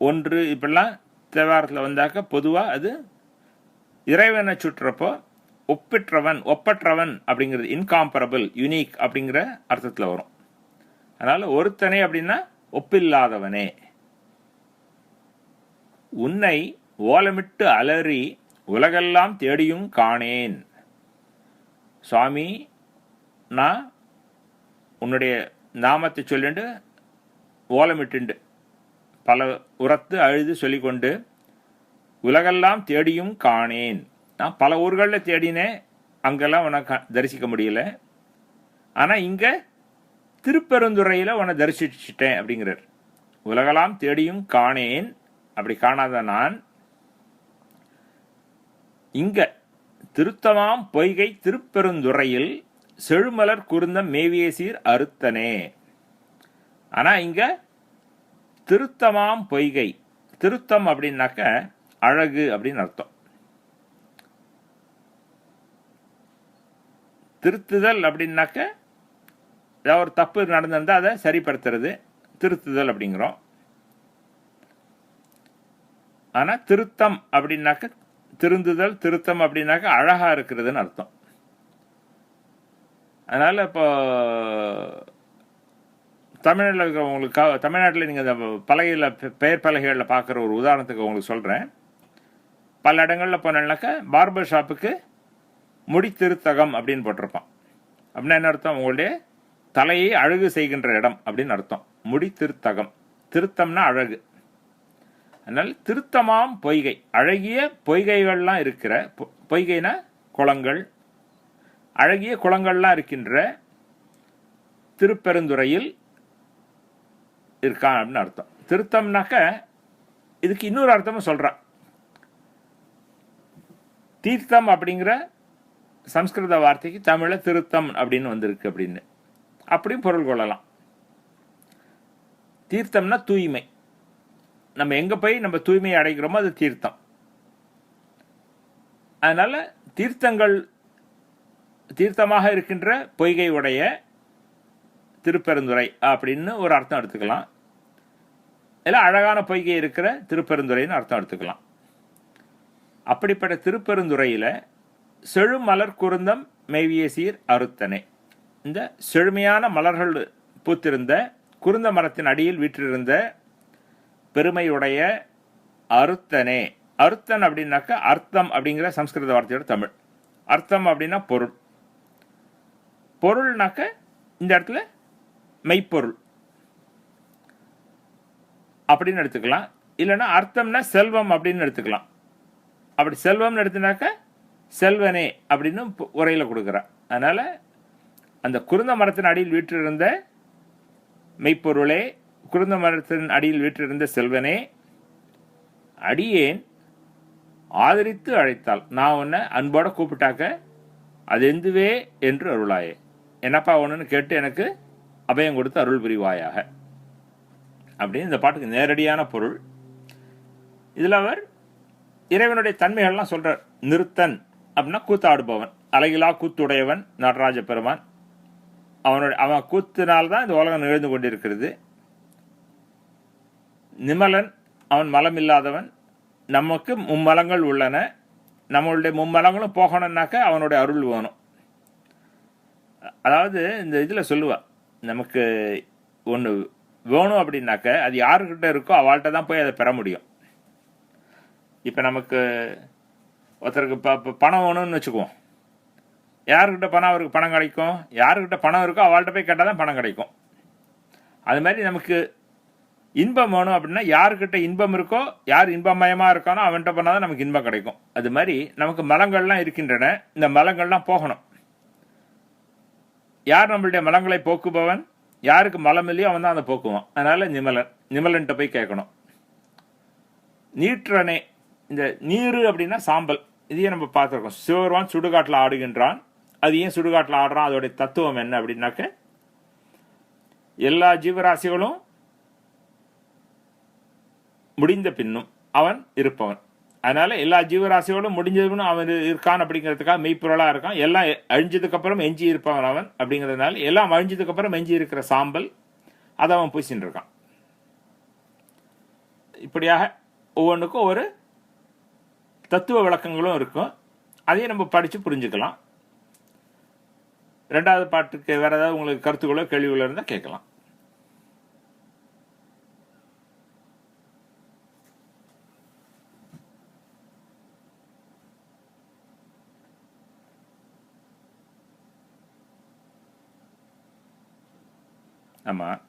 ஒன்று இப்படிலாம் தேவாரத்தில் வந்தாக்க பொதுவாக அது இறைவனை சுற்றுறப்போ ஒப்பற்றவன் அப்படிங்கிறது இன்காம்பரபிள், யுனிக் அப்படிங்கிற அர்த்தத்தில் வரும். அதனால ஒருத்தனே அப்படின்னா ஒப்பில்லாதவனே. உன்னை ஓலமிட்டு அலறி உலகெல்லாம் தேடியும் காணேன். சுவாமி, நான் உன்னுடைய நாமத்தை சொல்லிட்டு ஓலமிட்டு பல உரத்து அழுது சொல்லிக்கொண்டு உலகெல்லாம் தேடியும் காணேன். நான் பல ஊர்களில் தேடினேன், அங்கெல்லாம் உனக்கு தரிசிக்க முடியல. ஆனால் இங்கே திருப்பெருந்துறையில் உன்னை தரிசிச்சிட்டேன் அப்படிங்கிறார். உலகெல்லாம் தேடியும் காணேன், அப்படி காணாத நான் இங்க திருத்தமாம் பொய்கை திருப்பெருந்துறையில் செழுமலர் குருந்தம் மேவிய சீர் அறுத்தனே. ஆனா இங்க திருத்தமாம் பொய்கை, திருத்தம் அப்படின்னாக்க அழகு அப்படின்னு அர்த்தம். திருத்துதல் அப்படின்னாக்க ஏதாவது ஒரு தப்பு நடந்திருந்தா அதை சரிப்படுத்துறது திருத்துதல் அப்படிங்கிறோம். ஆனா திருத்தம் அப்படின்னாக்க திருந்துதல், திருத்தம் அப்படின்னாக்க அழகா இருக்கிறதுன்னு அர்த்தம். அதனால இப்போ தமிழில் இருக்கிறவங்களுக்கு, தமிழ்நாட்டில் நீங்கள் இந்த பலகையில் பெயர் பலகைகளில் பார்க்குற ஒரு உதாரணத்துக்கு உங்களுக்கு சொல்கிறேன். பல இடங்களில் போனாக்க பார்பர் ஷாப்புக்கு முடி திருத்தகம் அப்படின்னு போட்டிருப்பான். அப்படின்னா என்ன அர்த்தம்? உங்களுடைய தலையை அழகு செய்கின்ற இடம் அப்படின்னு அர்த்தம். முடி திருத்தகம், திருத்தம்னா அழகு. அதனால் திருத்தமாம் பொய்கை, அழகிய பொய்கைகள்லாம் இருக்கிற, பொய்கைனா குளங்கள், அழகிய குளங்கள்லாம் இருக்கின்ற திருப்பெருந்துறையில் இருக்கான் அப்படின்னு அர்த்தம். திருத்தம்னாக்க இதுக்கு இன்னொரு அர்த்தமும் சொல்றான். தீர்த்தம் அப்படிங்கிற சம்ஸ்கிருத வார்த்தைக்கு தமிழ திருத்தம் அப்படின்னு வந்திருக்கு அப்படின்னு அப்படியும் பொருள் கொள்ளலாம். தீர்த்தம்னா தூய்மை. நம்ம எங்க போய் நம்ம தூய்மையை அடைகிறோமோ அது தீர்த்தம். அதனால தீர்த்தங்கள், தீர்த்தமாக இருக்கின்ற பொய்கை உடைய திருப்பெருந்துறை அப்படின்னு ஒரு அர்த்தம் எடுத்துக்கலாம். இல்லை அழகான பொய்கை இருக்கிற திருப்பெருந்துறைன்னு அர்த்தம் எடுத்துக்கலாம். அப்படிப்பட்ட திருப்பெருந்துறையில செழுமலர் குருந்தம் மேவிய சீர் அறுத்தனே. இந்த செழுமையான மலர்கள் பூத்திருந்த குருந்த மரத்தின் அடியில் வீற்றிருந்த பெருமையுடைய அறுத்தனே. அறுத்தன் அப்படின்னாக்க அர்த்தம் அப்படிங்கிற சம்ஸ்கிருத வார்த்தையோட தமிழ். அர்த்தம் அப்படின்னா பொருள். பொருள்னாக்க இந்த இடத்துல மெய்ப்பொருள் அப்படின்னு எடுத்துக்கலாம். இல்லைன்னா அர்த்தம்னா செல்வம் அப்படின்னு எடுத்துக்கலாம். அப்படி செல்வம்னு எடுத்துனாக்க செல்வனே அப்படின்னு உரையில கொடுக்குறான். அதனால அந்த குருந்த மரத்தின் அடியில் வீற்றிருந்த மெய்ப்பொருளே, குருந்த மரத்தின் அடியில் வீற்றிருந்த செல்வனே, அடியேன் ஆதரித்து அழைத்தால், நான் உன்னை அன்போட கூப்பிட்டாக்க அது எந்துவே என்று அருளாயே. என்னப்பா ஒன்றுன்னு கேட்டு எனக்கு அபயம் கொடுத்து அருள் புரிவாயாக அப்படின்னு இந்த பாட்டுக்கு நேரடியான பொருள். இதில் அவர் இறைவனுடைய தன்மைகள்லாம் சொல்றார். நிறுத்தன் அப்படின்னா கூத்தாடுபவன், அழகிலா கூத்துடையவன் நடராஜ பெருமான். அவன் கூத்தினால்தான் இந்த உலகம் நிகழ்ந்து கொண்டிருக்கிறது. நிமலன், அவன் மலம் இல்லாதவன். நமக்கு மும்மலங்கள் உள்ளன, நம்மளுடைய மும்மலங்களும் போகணும்னாக்க அவனுடைய அருள் வேணும். அதாவது இந்த இதில் சொல்லுவா, நமக்கு ஒன்று வேணும் அப்படின்னாக்க அது யாருக்கிட்ட இருக்கோ அவள்கிட்ட தான் போய் அதை பெற முடியும். இப்போ நமக்கு ஒருத்தருக்கு பணம் வேணும்னு வச்சுக்குவோம். யாருக்கிட்ட பணம் அவருக்கு பணம் கிடைக்கும்? யாருக்கிட்ட பணம் இருக்கோ அவள்கிட்ட போய் கேட்டால் தான் பணம் கிடைக்கும். அது மாதிரி நமக்கு இன்பம் வேணும் அப்படின்னா யாருக்கிட்ட இன்பம் இருக்கோ, யார் இன்பமயமாக இருக்கானோ அவன்கிட்ட பண்ணால் தான் நமக்கு இன்பம் கிடைக்கும். அது மாதிரி நமக்கு மலங்கள்லாம் இருக்கின்றன, இந்த மலங்கள்லாம் போகணும். யார் நம்மளுடைய மலங்களை போக்குபவன்? யாருக்கு மலம் இல்லையோ அவன் தான் அதை போக்குவான். அதனால நிமலன்ட்ட போய் கேட்கணும். நீற்றனே, இந்த நீரு அப்படின்னா சாம்பல். இதையே நம்ம பார்த்துருக்கோம். சிவருவான் சுடுகாட்டில் ஆடுகின்றான். அது ஏன் சுடுகாட்டில் ஆடுறான்? அதோடைய தத்துவம் என்ன அப்படின்னாக்க எல்லா ஜீவராசிகளும் முடிந்த பின்னும் அவன் இருப்பவன். அதனால எல்லா ஜீவராசிகளும் முடிஞ்சதுன்னு அவன் இருக்கான் அப்படிங்கிறதுக்காக மெய்ப்பொருளா இருக்கான். எல்லாம் அழிஞ்சதுக்கு அப்புறம் எஞ்சி இருப்பவன் அவன் அப்படிங்கிறதுனால எல்லாம் அழிஞ்சதுக்கு அப்புறம் எஞ்சி இருக்கிற சாம்பல் அதை அவன் பூசின்னு இருக்கான். இப்படியாக ஒவ்வொன்றுக்கும் ஒரு தத்துவ விளக்கங்களும் இருக்கும். அதையும் நம்ம படித்து புரிஞ்சுக்கலாம். 2வது பாட்டுக்கு வேறு ஏதாவது உங்களுக்கு கருத்துக்களோ கேள்விகளோ இருந்தால் கேட்கலாம். ஆமாம்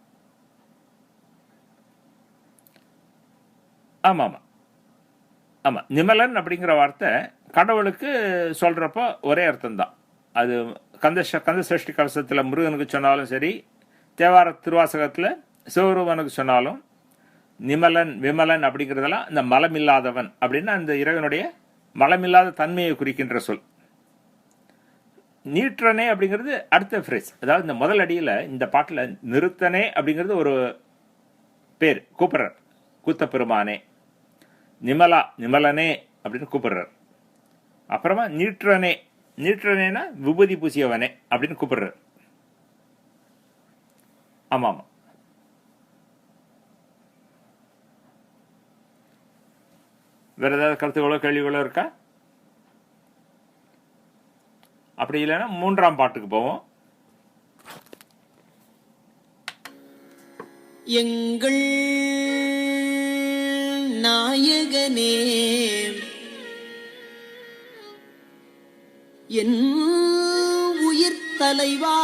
ஆமாம் ஆமாம் ஆமாம் நிமலன் அப்படிங்கிற வார்த்தை கடவுளுக்கு சொல்கிறப்போ ஒரே அர்த்தம்தான். அது கந்த சஷ்டி கலசத்தில் முருகனுக்கு சொன்னாலும் சரி, தேவார திருவாசகத்தில் சிவருமனுக்கு சொன்னாலும் நிமலன் விமலன் அப்படிங்கிறதெல்லாம் இந்த மலமில்லாதவன் அப்படின்னு அந்த இறைவனுடைய மலமில்லாத தன்மையை குறிக்கின்ற சொல். நீற்றனே அப்படிங்கிறது அடுத்த ஃப்ரேஸ். அதாவது இந்த முதல் அடியில் இந்த பாட்டில் நிறுத்தனே அப்படிங்கிறது ஒரு பேர், கூப்பிட்றார். கூத்த பெருமானே, நிமலனே அப்படின்னு கூப்பிடுறார். அப்புறமா நீற்றனேனா விபூதி பூசியவனே அப்படின்னு கூப்பிடுறார். ஆமாம் ஆமாம் வேற ஏதாவது கருத்துக்களோ கேள்விகளோ இருக்கா? அப்படி இல்லைன்னா 3ஆம் பாட்டுக்கு போவோம். எங்கள் நாயகனே என் உயிர் தலைவா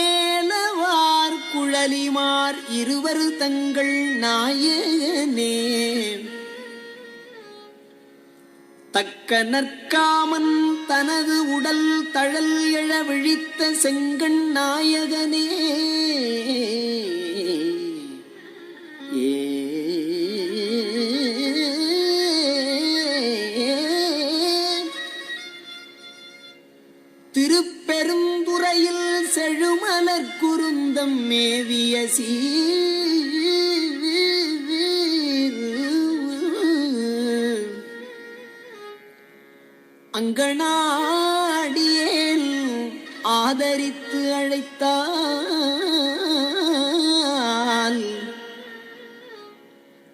ஏலவார் குழலிமார் இருவர் தங்கள் நாயகனே தக்க நற்காமன் தனது உடல் தழல் எழ விழித்த செங்கண் நாயகனே திருப்பெருந்துறையில் செழுமலர் குருந்தம் மேவிய அங்கனாடியேன் ஆதரித்து அழைத்தால்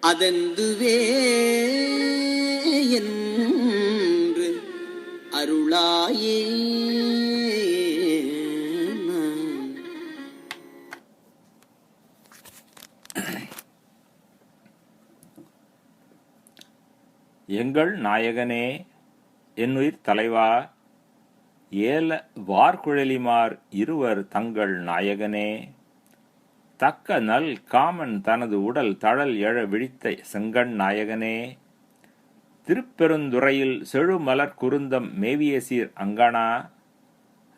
அதெந்துவே என்று அருளாயே. எங்கள் நாயகனே என்னுயிர் தலைவா ஏல வார்குழலிமார் இருவர் தங்கள் நாயகனே தக்க நல் காமன் தனது உடல் தழல் எழ விழித்த செங்கண் நாயகனே திருப்பெருந்துறையில் செழுமலர் குருந்தம் மேவிய சீர் அங்கனா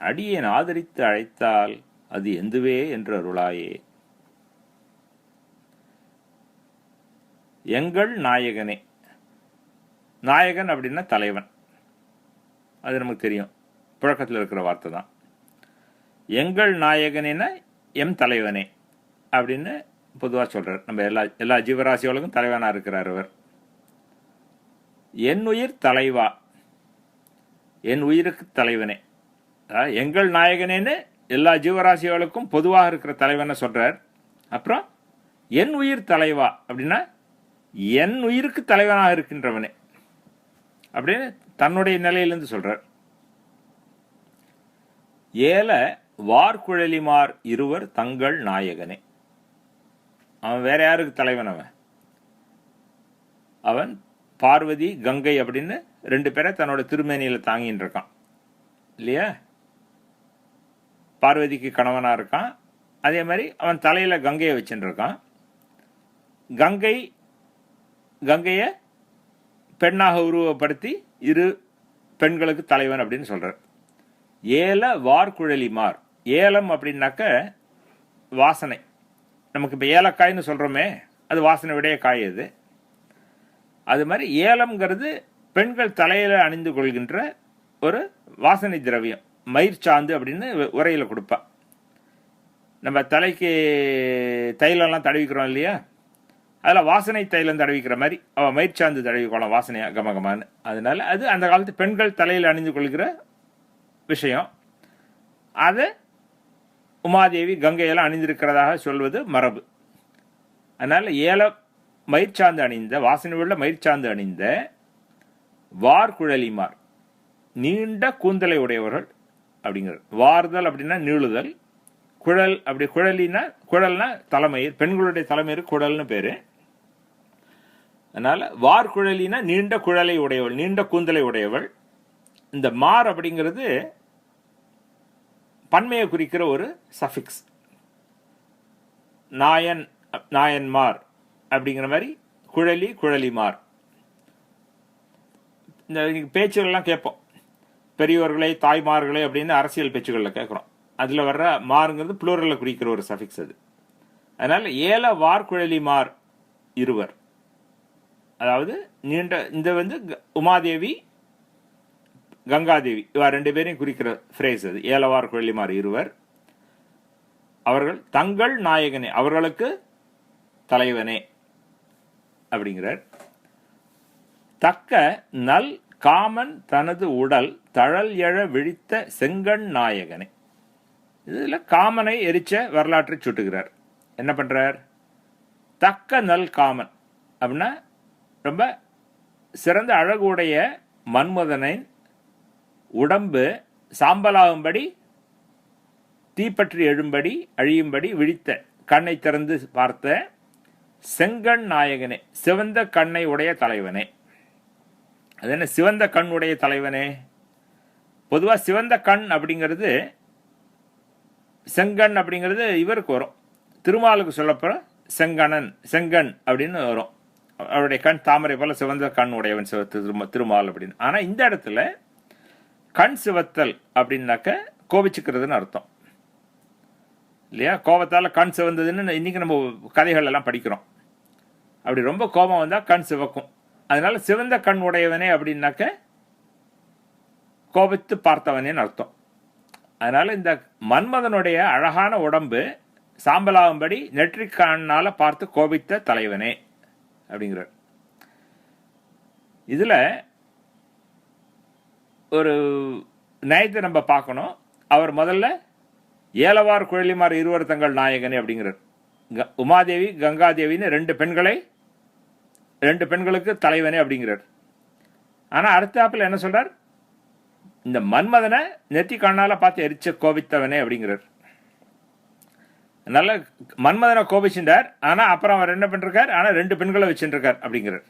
அடியேன் ஆதரித்து அழைத்தால் அது எந்துவே என்று அருளாயே. எங்கள் நாயகனே, நாயகன் அப்படின்னா தலைவன், அது நமக்கு தெரியும், புழக்கத்தில் இருக்கிற வார்த்தை தான். எங்கள் நாயகனேன்னா எம் தலைவனே அப்படின்னு பொதுவாக சொல்றார். நம்ம எல்லா ஜீவராசிகளுக்கும் தலைவனாக இருக்கிறார் அவர். என் உயிர் தலைவா, என் உயிருக்கு தலைவனே. எங்கள் நாயகனேன்னு எல்லா ஜீவராசிகளுக்கும் பொதுவாக இருக்கிற தலைவனை சொல்றார். அப்புறம் என் உயிர் தலைவா அப்படின்னா என் உயிருக்கு தலைவனாக இருக்கின்றவனே அப்படின்னு தன்னுடைய நிலையிலிருந்து சொல்றார். ஏல வார்குழலிமார் இருவர் தங்கள் நாயகனே. அவன் வேற யாருக்கு தலைவன்? அவன் பார்வதி கங்கை அப்படின்னு 2 பேரை தன்னோட திருமேனியில தாங்கின்னு இருக்கான் இல்லையா? பார்வதிக்கு கணவனா இருக்கான். அதே மாதிரி அவன் தலையில கங்கையை வச்சுட்டு இருக்கான். கங்கைய பெண்ணாக உருவப்படுத்தி 2 பெண்களுக்கு தலைவன் அப்படின்னு சொல்றார். ஏல வார்குழலிமார், ஏலம் அப்படின்னாக்க வாசனை. நமக்கு இப்போ ஏலக்காய்னு சொல்றோமே, அது வாசனை விடைய காய். அது மாதிரி ஏலம்ங்கிறது பெண்கள் தலையில அணிந்து கொள்கின்ற ஒரு வாசனை திரவியம். மயிர் சாந்து அப்படின்னு உரையில கொடுப்பா. நம்ம தலைக்கு தைலம்லாம் தடவிக்கிறோம் இல்லையா, அதில் வாசனை தைலம் தடவிக்கிற மாதிரி அவள் மயிர் சாந்து தடவிக்கோலாம் வாசனையா கமகமானு. அதனால அது அந்த காலத்து பெண்கள் தலையில் அணிந்து கொள்கிற விஷயம். அதை உமாதேவி கங்கையெல்லாம் அணிந்திருக்கிறதாக சொல்வது மரபு. அதனால் மயிர்ச்சாந்து அணிந்த, வாசனை உள்ள மயிர்ச்சாந்து அணிந்த வார்குழலிமார், நீண்ட கூந்தலை உடையவர்கள் அப்படிங்கிறது. வார்தல் அப்படின்னா நீளுதல், குழல் அப்படி குழல்னா தலைமயிர், பெண்களுடைய தலைமயிர் குழல்னு பேரு. அதனால வார்குழலினா நீண்ட குழலை உடையவள், நீண்ட கூந்தலை உடையவள். இந்த மார் அப்படிங்கிறது பன்மையை குறிக்கிற ஒரு சஃபிக்ஸ். நாயன்மார் அப்படிங்கிற மாதிரி குழலிமார். இந்த பேச்சுகள்லாம் கேட்போம், பெரியவர்களை தாய்மார்களை அப்படின்னு அரசியல் பேச்சுகளில் கேட்குறோம். அதில் வர்ற மாறுங்கிறது புளூரலில் குறிக்கிற ஒரு சஃபிக்ஸ் அது. அதனால வார்குழலிமார் இருவர், அதாவது நீண்ட, இந்த உமாதேவி கங்காதேவி இவா 2 பேரையும் குறிக்கிற ஃப்ரேஸ் அது. வார்குழலிமார் இருவர், அவர்கள் தங்கள் நாயகனே, அவர்களுக்கு தலைவனே அப்படிங்கிறார். தக்க நல் காமன் தனது உடல் தழல் எழ விழித்த செங்கண் நாயகனே. இதில் காமனை எரிச்ச வரலாற்றை சுட்டுகிறார். என்ன பண்றார்? தக்க நல் காமன் அப்படின்னா ரொம்ப சிறந்த அழகுடைய மன்மதனின் உடம்பு சாம்பலாகும்படி, தீப்பற்றி எழும்படி, அழியும்படி விழித்த, கண்ணை திறந்து பார்த்த செங்கண் நாயகனே, சிவந்த கண்ணை உடைய தலைவனே. அது என்ன சிவந்த கண் உடைய தலைவனே? பொதுவாக சிவந்த கண் அப்படிங்கிறது, செங்கண் அப்படிங்கிறது இவருக்கு வரும், திருமாலுக்கு சொல்லப்போற செங்கண் அப்படின்னு வரும். அவருடைய கண் தாமரை போல சிவந்த கண் உடையவன் திருமால் அப்படின்னு. ஆனா இந்த இடத்துல கண் சிவத்தல் அப்படின்னாக்க கோபிச்சுக்கிறதுன்னு அர்த்தம் இல்லையா? கோபத்தால கண் சிவந்ததுன்னு இன்னைக்கு நம்ம கதைகள் எல்லாம் படிக்கிறோம். அப்படி ரொம்ப கோபம் வந்தா கண் சிவக்கும். அதனால சிவந்த கண் உடையவனே அப்படின்னாக்க கோபித்து பார்த்தவனேன்னு அர்த்தம். அதனால இந்த மன்மதனுடைய அழகான உடம்பு சாம்பலாகும்படி நெற்றிக்கண்ணால பார்த்து கோபித்த தலைவனே அப்படிங்கிறார். இதுல ஒரு நயத்தை நம்ம பார்க்கணும். அவர் முதல்ல வார்குழலிமார் இருவர் தங்கள் நாயகனே அப்படிங்கிறார். உமாதேவி கங்காதேவின்னு 2 பெண்களுக்கு தலைவனே அப்படிங்கிறார். ஆனா அடுத்தாப்புல என்ன சொல்றார்? இந்த மன்மதனை நெத்தி கண்ணால பார்த்து எரிச்ச கோபித்தவனே அப்படிங்கிறார். அதனால மன்மதனை கோபிச்சுட்டார். ஆனா அப்புறம் அவர் என்ன பண்றார்? ஆனா 2 பெண்களை வச்சுருக்கார் அப்படிங்கிறார்.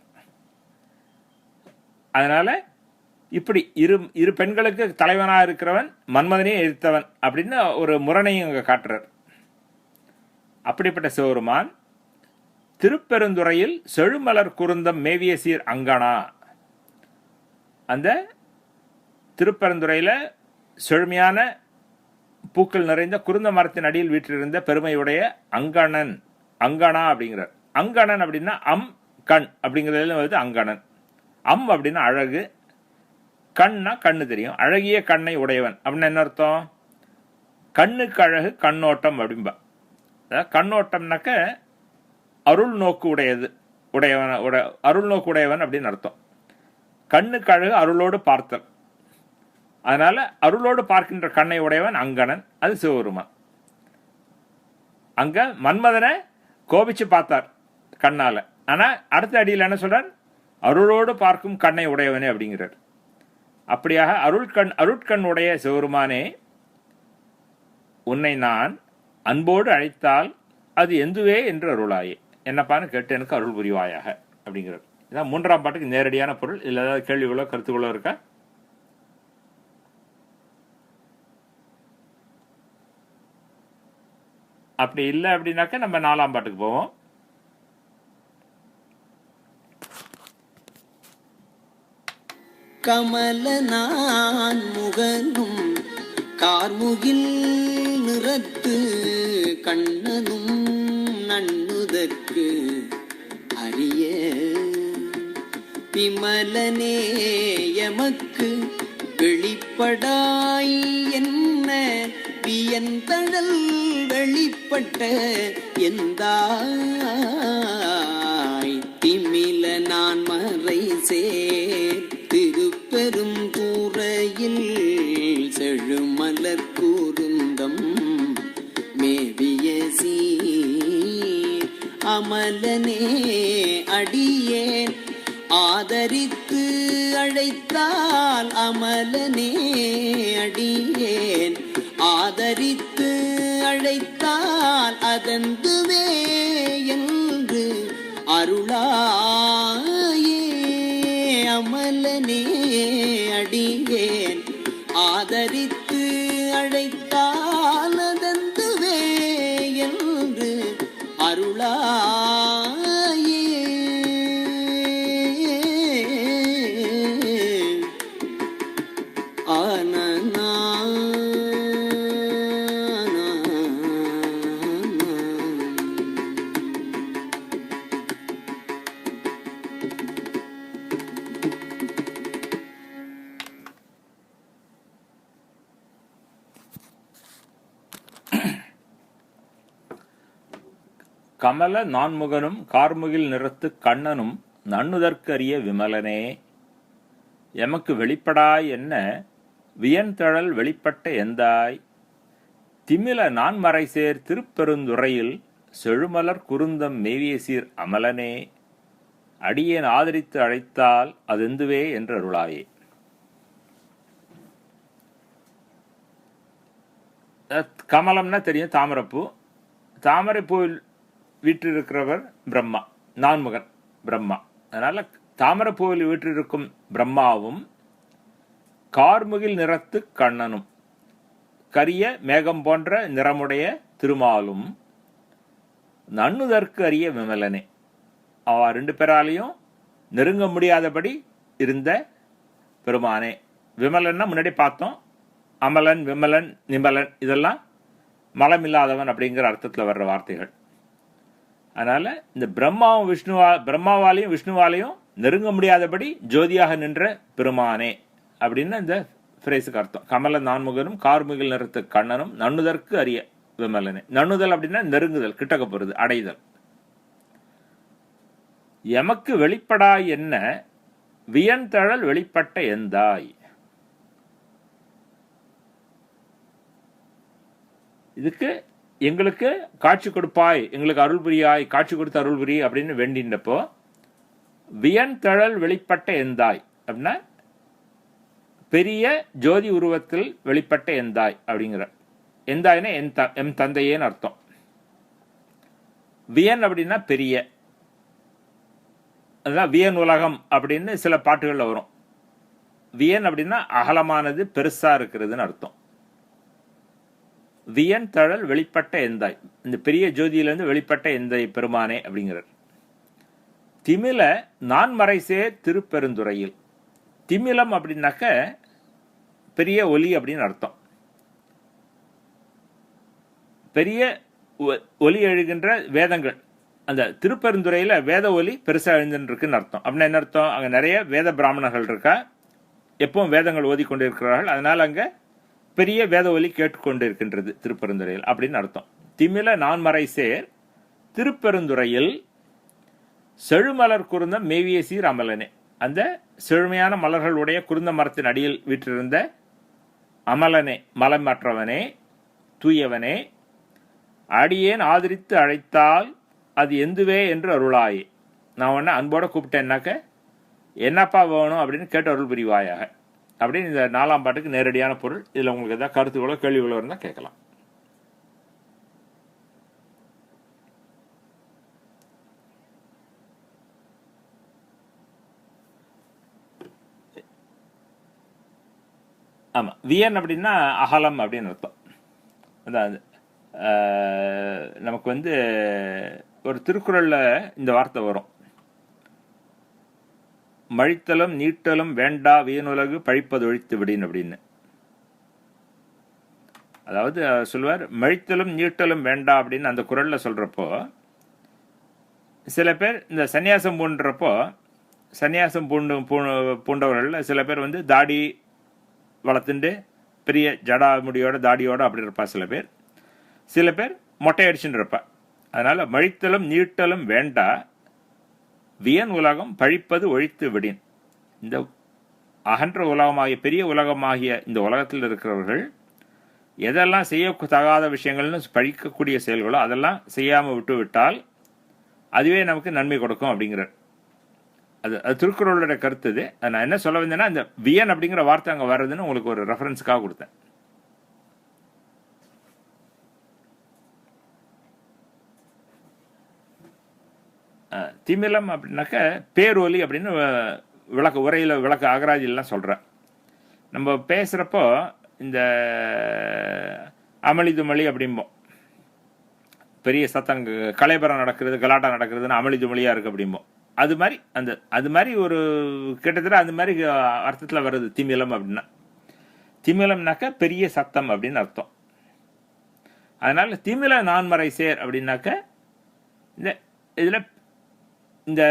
அதனால இப்படி இரு பெண்களுக்கு தலைவனாக இருக்கிறவன் மன்மதனையே எரித்தவன் அப்படின்னு ஒரு முரணையும் அங்க காட்டுறார். அப்படிப்பட்ட சிவருமான் திருப்பெருந்துறையில் செழுமலர் குருந்தம் மேவிய சீர் அங்கனா, அந்த திருப்பெருந்துறையில செழுமையான பூக்கள் நிறைந்த குருந்த மரத்தின் அடியில் வீற்றிருந்த பெருமையுடைய அங்கனா அப்படிங்கிறார். அங்கணன் அப்படின்னா கண் அப்படிங்கிறதுல வந்து அங்கணன். அப்படின்னா அழகு, கண்ணா கண்ணு தெரியும், அழகிய கண்ணை உடையவன் அப்படின்னு என்ன அர்த்தம்? கண்ணுக்கு அழகு கண்ணோட்டம் அப்படின்பா. கண்ணோட்டம்னாக்க அருள் நோக்கு உடையவன் அப்படின்னு அர்த்தம். கண்ணுக்கு அழகு அருளோடு பார்த்தல். அதனால அருளோடு பார்க்கின்ற கண்ணை உடையவன் அங்கணன், அது சிவபெருமான். அங்க மன்மதனை கோபிச்சு பார்த்தார் கண்ணால. ஆனா அடுத்த அடியில் என்ன சொல்றார்? அருளோடு பார்க்கும் கண்ணை உடையவனே அப்படிங்கிறார். அப்படியாக அருட்கண் உடைய சிவபெருமானே, உன்னை நான் அன்போடு அழைத்தால் அது எந்துவே என்று அருளாயே, என்னப்பான்னு கேட்டு எனக்கு அருள் புரிவாயாக அப்படிங்கிறார். இதான் 3ஆம் பாட்டுக்கு நேரடியான பொருள். இல்ல ஏதாவது கேள்விகளோ கருத்துக்களோ இருக்கா? அப்படி இல்லை அப்படின்னாக்க நம்ம 4ஆம் பாட்டுக்கு போவோம். கமல நான் முகனும் கார்முகில் நிறத்து கண்ணனும் நண்ணுதற்கு அரிய விமலனே எமக்கு வெளிப்படாய் என்ன வியந்தழல் வெளிப்பட்ட எந்தாய் திமில நான் மறை சேர் திருப்பெரும் தூரையில் செழுமலர் கூருந்தம் அமலனே அடியேன் ஆதரித்து அழைத்தால் அமலனே அடியேன் ஆதரித்து அழைத்தால் அதந்துவே என்று அருளாயே அமலனே அடியேன் ஆதரித்து அழைத்தால் அதந்துவே என்று அருளாயே ஆனனா கமல நான்முகனும் கார்முகில் நிறத்து கண்ணனும் நன்னுதற்கரிய விமலனே எமக்கு வெளிப்படாய் என்ன வியன்தழல் வெளிப்பட்ட எந்தாய் திமில நான்மறைசேர் திருப்பெருந்துறையில் செழுமலர் குருந்தம் மேவிய சீர் அமலனே அடியேன் ஆதரித்து அழைத்தால் அதெந்துவே என்று அருளாயே. கமலம்னா தெரியும், தாமரைப்பூ. தாமரைப்பூவில் வீற்றிருக்கிறவர் பிரம்மா, நான்முகன் பிரம்மா. அதனால தாமரைப்பூவில் வீற்றிருக்கும் பிரம்மாவும் கார்முகில் நிறத்து கண்ணனும் கரிய மேகம் போன்ற நிறமுடைய திருமாலும் நன்னுதற்கு அரிய விமலனே அவ ரெண்டு பேராலையும் நெருங்க முடியாதபடி இருந்த பெருமானே. விமலன்னா முன்னாடி பார்த்தோம், அமலன் விமலன் நிமலன் இதெல்லாம் மலமில்லாதவன் அப்படிங்கிற அர்த்தத்தில் வர்ற வார்த்தைகள். அதனால இந்த பிரம்மாவாலையும் விஷ்ணுவாலையும் நெருங்க முடியாதபடி ஜோதியாக நின்ற பெருமானே அப்படின்னு இந்த ஃப்ரேஸுக்கு அர்த்தம். கமல நான்முகனும் கார்முகில் நிறத்து கண்ணனும் நன்னுதற்கு அரிய விமலனே. நன்னுதல் அப்படின்னா நெருங்குதல், கிட்டக்க போறது, அடைதல். எமக்கு வெளிப்படாய் என்ன வியன்தழல் வெளிப்பட்ட எந்தாய். இதுக்கு எங்களுக்கு காட்சி கொடுப்பாய், எங்களுக்கு அருள் புரியாய், காட்சி கொடுத்து அருள் புரி அப்படின்னு வேண்டின்றப்போ வியன்தழல் வெளிப்பட்ட எந்தாய் அப்படின்னா பெரிய ஜோதி உருவத்தில் வெளிப்பட்ட எந்தாய் அப்படிங்கிற. எந்தாய்னா எம் தந்தையேன்னு அர்த்தம். வியன் அப்படின்னா பெரிய, அதுதான் வியன் உலகம் அப்படின்னு சில பாட்டுகள்ல வரும். வியன் அப்படின்னா அகலமானது, பெருசா இருக்கிறதுன்னு அர்த்தம். வியன் தழல் வெளிப்பட்ட எந்தாய், இந்த பெரிய ஜோதியிலிருந்து வெளிப்பட்ட எந்தாய் பெருமானே அப்படிங்கிறார். திமில நான்மறைசே திருப்பெருந்துறையில். திமிலம் அப்படின்னாக்க பெரிய ஒலி அப்படின்னு அர்த்தம். பெரிய ஒலி எழுகின்ற வேதங்கள், அந்த திருப்பெருந்துறையில வேத ஒலி பெருசா எழுந்துருக்குன்னு அர்த்தம். அப்படின்னா என்ன அர்த்தம்? அங்க நிறைய வேத பிராமணர்கள் இருக்கா, எப்பவும் வேதங்கள் ஓதிக்கொண்டிருக்கிறார்கள். அதனால அங்க பெரிய வேத ஒலி கேட்டுக்கொண்டு இருக்கின்றது திருப்பெருந்துறையில் அப்படின்னு அர்த்தம். திமில நான்மறைசேர் திருப்பெருந்துறையில் செழுமலர் குருந்தம் மேவிய சீர் அமலனே. அந்த செழுமையான மலர்களுடைய குருந்த மரத்தின் அடியில் வீற்றிருந்த அமலனே, மலமற்றவனே, தூயவனே, அடியேன் ஆதரித்து அழைத்தால் அது எந்துவே என்று அருளாயே. நான் உன்னை அன்போட கூப்பிட்டேன்னாக்க என்னப்பா வேணும் அப்படின்னு கேட்டு அருள் புரிவாயாக அப்படின்னு இந்த 4ஆம் பாட்டுக்கு நேரடியான பொருள். இதில் உங்களுக்கு ஏதாவது கருத்துக்களோ கேள்விகளோ இருந்தால் கேட்கலாம். ஆமாம், வியன் அப்படின்னா அகலம் அப்படின்னு அர்த்தம். அதான் நமக்கு வந்து ஒரு திருக்குறளில் இந்த வார்த்தை வரும், மழித்தலும் நீட்டலும் வேண்டா வியனுலகு பழிப்பது ஒழித்து விடின் அப்படின்னு. அதாவது சொல்லுவார், மழித்தலும் நீட்டலும் வேண்டா அப்படின்னு அந்த குறளில் சொல்கிறப்போ சில பேர் இந்த சன்னியாசம் பூண்டுறப்போ, சன்னியாசம் பூண்டவர்களில் சில பேர் வந்து தாடி வளர்த்துண்டு பெரிய ஜடா முடியோட தாடியோட அப்படி இருப்பா சில பேர் மொட்டை அடிச்சுட்டு இருப்பா. அதனால மழித்தலும் நீட்டலும் வேண்டா வியன் உலகம் பழிப்பது ஒழித்து விடின். இந்த அகன்ற உலகமாகிய பெரிய உலகமாகிய இந்த உலகத்தில் இருக்கிறவர்கள் எதெல்லாம் செய்ய தகாத விஷயங்கள்னு பழிக்கக்கூடிய செயல்களோ அதெல்லாம் செய்யாமல் விட்டு விட்டால் அதுவே நமக்கு நன்மை கொடுக்கும் அப்படிங்கிறார். அது திருக்குறளோட கருத்து. இது நான் என்ன சொல்ல வந்தேன்னா, இந்த வியன் அப்படிங்கிற வார்த்தை அங்கே வர்றதுன்னு உங்களுக்கு ஒரு ரெஃபரன்ஸுக்காக கொடுத்தேன். திமிலம் அப்படின்னாக்க பேரொலி அப்படின்னு உரையில் அகராதியெல்லாம் சொல்கிறேன். நம்ம பேசுகிறப்போ இந்த அமளிதுமளி அப்படிம்போம், பெரிய சத்தங்க கலைபரம் நடக்கிறது, கலாட்டா நடக்கிறதுன்னு அமளிதுமளியாக இருக்குது அப்படிம்போம். அது மாதிரி ஒரு கிட்டத்தட்ட அது மாதிரி அர்த்தத்தில் வருது திமிலம் அப்படின்னா. திமிலம்னாக்க பெரிய சத்தம் அப்படின்னு அர்த்தம். அதனால திமில நான்மறை சேர் அப்படின்னாக்க இதில் இந்த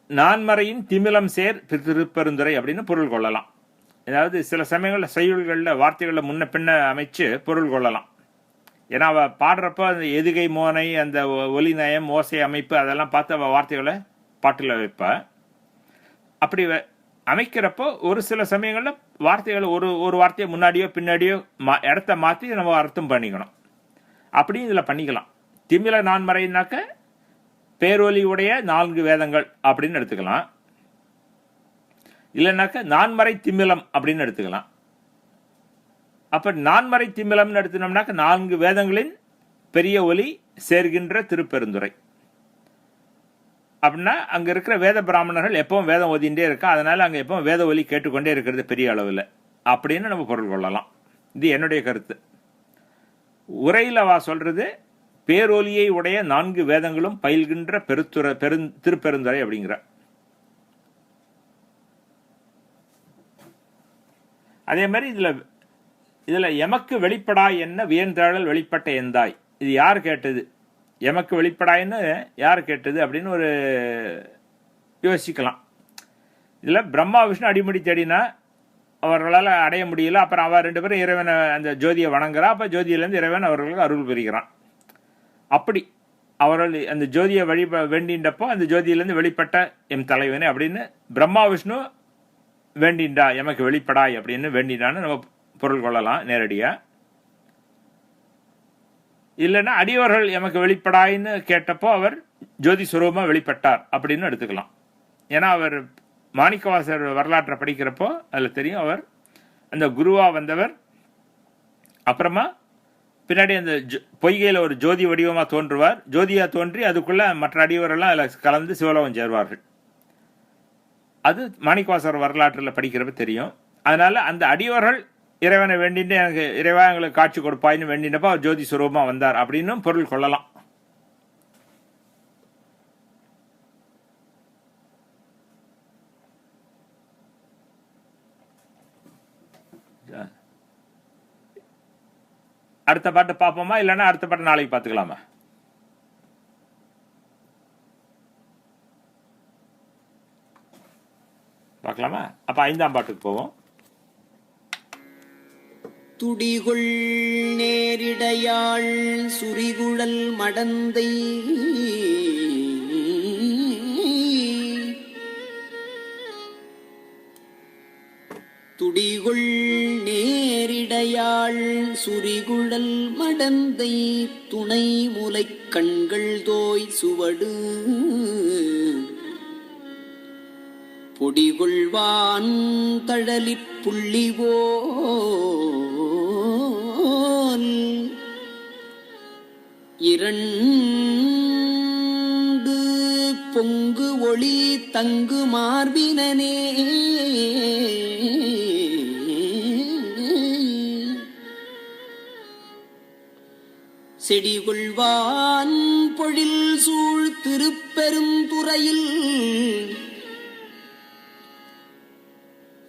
நான்மறையின் திமிலம் சேர் திருப்பெருந்துறை அப்படின்னு பொருள் கொள்ளலாம். அதாவது சில சமயங்களில் செய்யுள்களில் வார்த்தைகளில் முன்ன பின்ன அமைச்சு பொருள் கொள்ளலாம். ஏன்னா அவள் பாடுறப்போ அந்த எதுகை மோனை அந்த ஒலி நயம் ஓசை அமைப்பு அதெல்லாம் பார்த்து அவள் வார்த்தைகளை பாட்டில் வைப்பா. அப்படி அமைக்கிறப்போ ஒரு சில சமயங்களில் வார்த்தைகளை ஒரு வார்த்தையை முன்னாடியோ பின்னாடியோ இடத்த மாற்றி நம்ம அர்த்தம் பண்ணிக்கணும். அப்படியும் இதில் பண்ணிக்கலாம். திமில நான்மறைனாக்க பேரொலி உடைய 4 வேதங்கள் அப்படின்னு எடுத்துக்கலாம். இல்லைன்னாக்க நான்மறை திமிலம் அப்படின்னு எடுத்துக்கலாம். அப்போ நான்மறை திமிலம்னு எடுத்துனோம்னாக்க 4 வேதங்களின் பெரிய ஒலி சேர்கின்ற திருப்பெருந்துறை அப்படின்னா அங்கே இருக்கிற வேத பிராமணர்கள் எப்பவும் வேதம் ஓதிண்டே இருக்கா, அதனால அங்கே எப்பவும் வேத ஒலி கேட்டுக்கொண்டே இருக்கிறது பெரிய அளவில் அப்படின்னு நம்ம பொருள் கொள்ளலாம். இது என்னுடைய கருத்து. உரையில் அவ சொல்றது பேரொலியை உடைய 4 வேதங்களும் பயில்கின்ற திருப்பெருந்துறை அப்படிங்கிற. அதே மாதிரி இதுல எமக்கு வெளிப்படாய் என்ன வியன்றாழல் வெளிப்பட்ட எந்தாய், இது யார் கேட்டது, எமக்கு வெளிப்படாயின்னு யார் கேட்டது அப்படின்னு ஒரு யோசிக்கலாம். இதுல பிரம்மா விஷ்ணு அடிமுடி தேடினா அவர்களால் அடைய முடியல. அப்புறம் அவர் 2 பேரும் இறைவனை அந்த ஜோதியை வணங்குறா. அப்போ ஜோதியிலேருந்து இறைவன் அவர்களுக்கு அருள் பெறுகிறான். அப்படி அவர்கள் அந்த ஜோதியை வேண்டின்றப்போ அந்த ஜோதியிலேருந்து வெளிப்பட்ட எம் தலைவனே அப்படின்னு பிரம்மா விஷ்ணு வேண்டின்றா, எமக்கு வெளிப்படாய் அப்படின்னு வேண்டினான்னு நம்ம பொருள் கொள்ளலாம் நேரடியாக. இல்லைன்னா அடியவர்கள் எமக்கு வெளிப்படாயின்னு கேட்டப்போ அவர் ஜோதி சுரூபமாக வெளிப்பட்டார் அப்படின்னு எடுத்துக்கலாம். ஏன்னா அவர் மாணிக்கவாசர் வரலாற்றை படிக்கிறப்போ அதில் தெரியும், அவர் அந்த குருவா வந்தவர். அப்புறமா பின்னாடி அந்த பொய்கையில் ஒரு ஜோதி வடிவமாக தோன்றுவார். ஜோதியாக தோன்றி அதுக்குள்ள மற்ற அடியவரெல்லாம் அதில் கலந்து சிவலோகம் சேர்வார்கள். அது மாணிக்கவாசர் வரலாற்றில் படிக்கிறப்ப தெரியும். அதனால அந்த அடியவர்கள் இறைவனை வேண்டிட்டு எனக்கு இறைவா எங்களுக்கு காட்சி கொடுப்பாயின்னு வேண்டினப்போ அவர் ஜோதி சுரூபமாக வந்தார் அப்படின்னு பொருள் கொள்ளலாம். அடுத்த பாட்டு பார்ப்போமா, இல்லைன்னா அடுத்த பாட்டு நாளைக்கு பார்த்துக்கலாமா? பார்க்கலாமா? அப்ப 5ஆம் பாட்டுக்கு போவோம். துடிகொள் நேரிடையாள் சுரிகுழல் மடந்தை துடிகொள் நேரிடையாள் சுரிகுழல் மடந்தை துணை முலை கண்கள் தோய் சுவடு பொடிகொள்வான் தழலிற் புள்ளிவோல் 2 பொங்கு ஒளி தங்கு மார்பினனே செடிகொள்வான் பொழில் சூழ் திருப்பெருந்துறையில்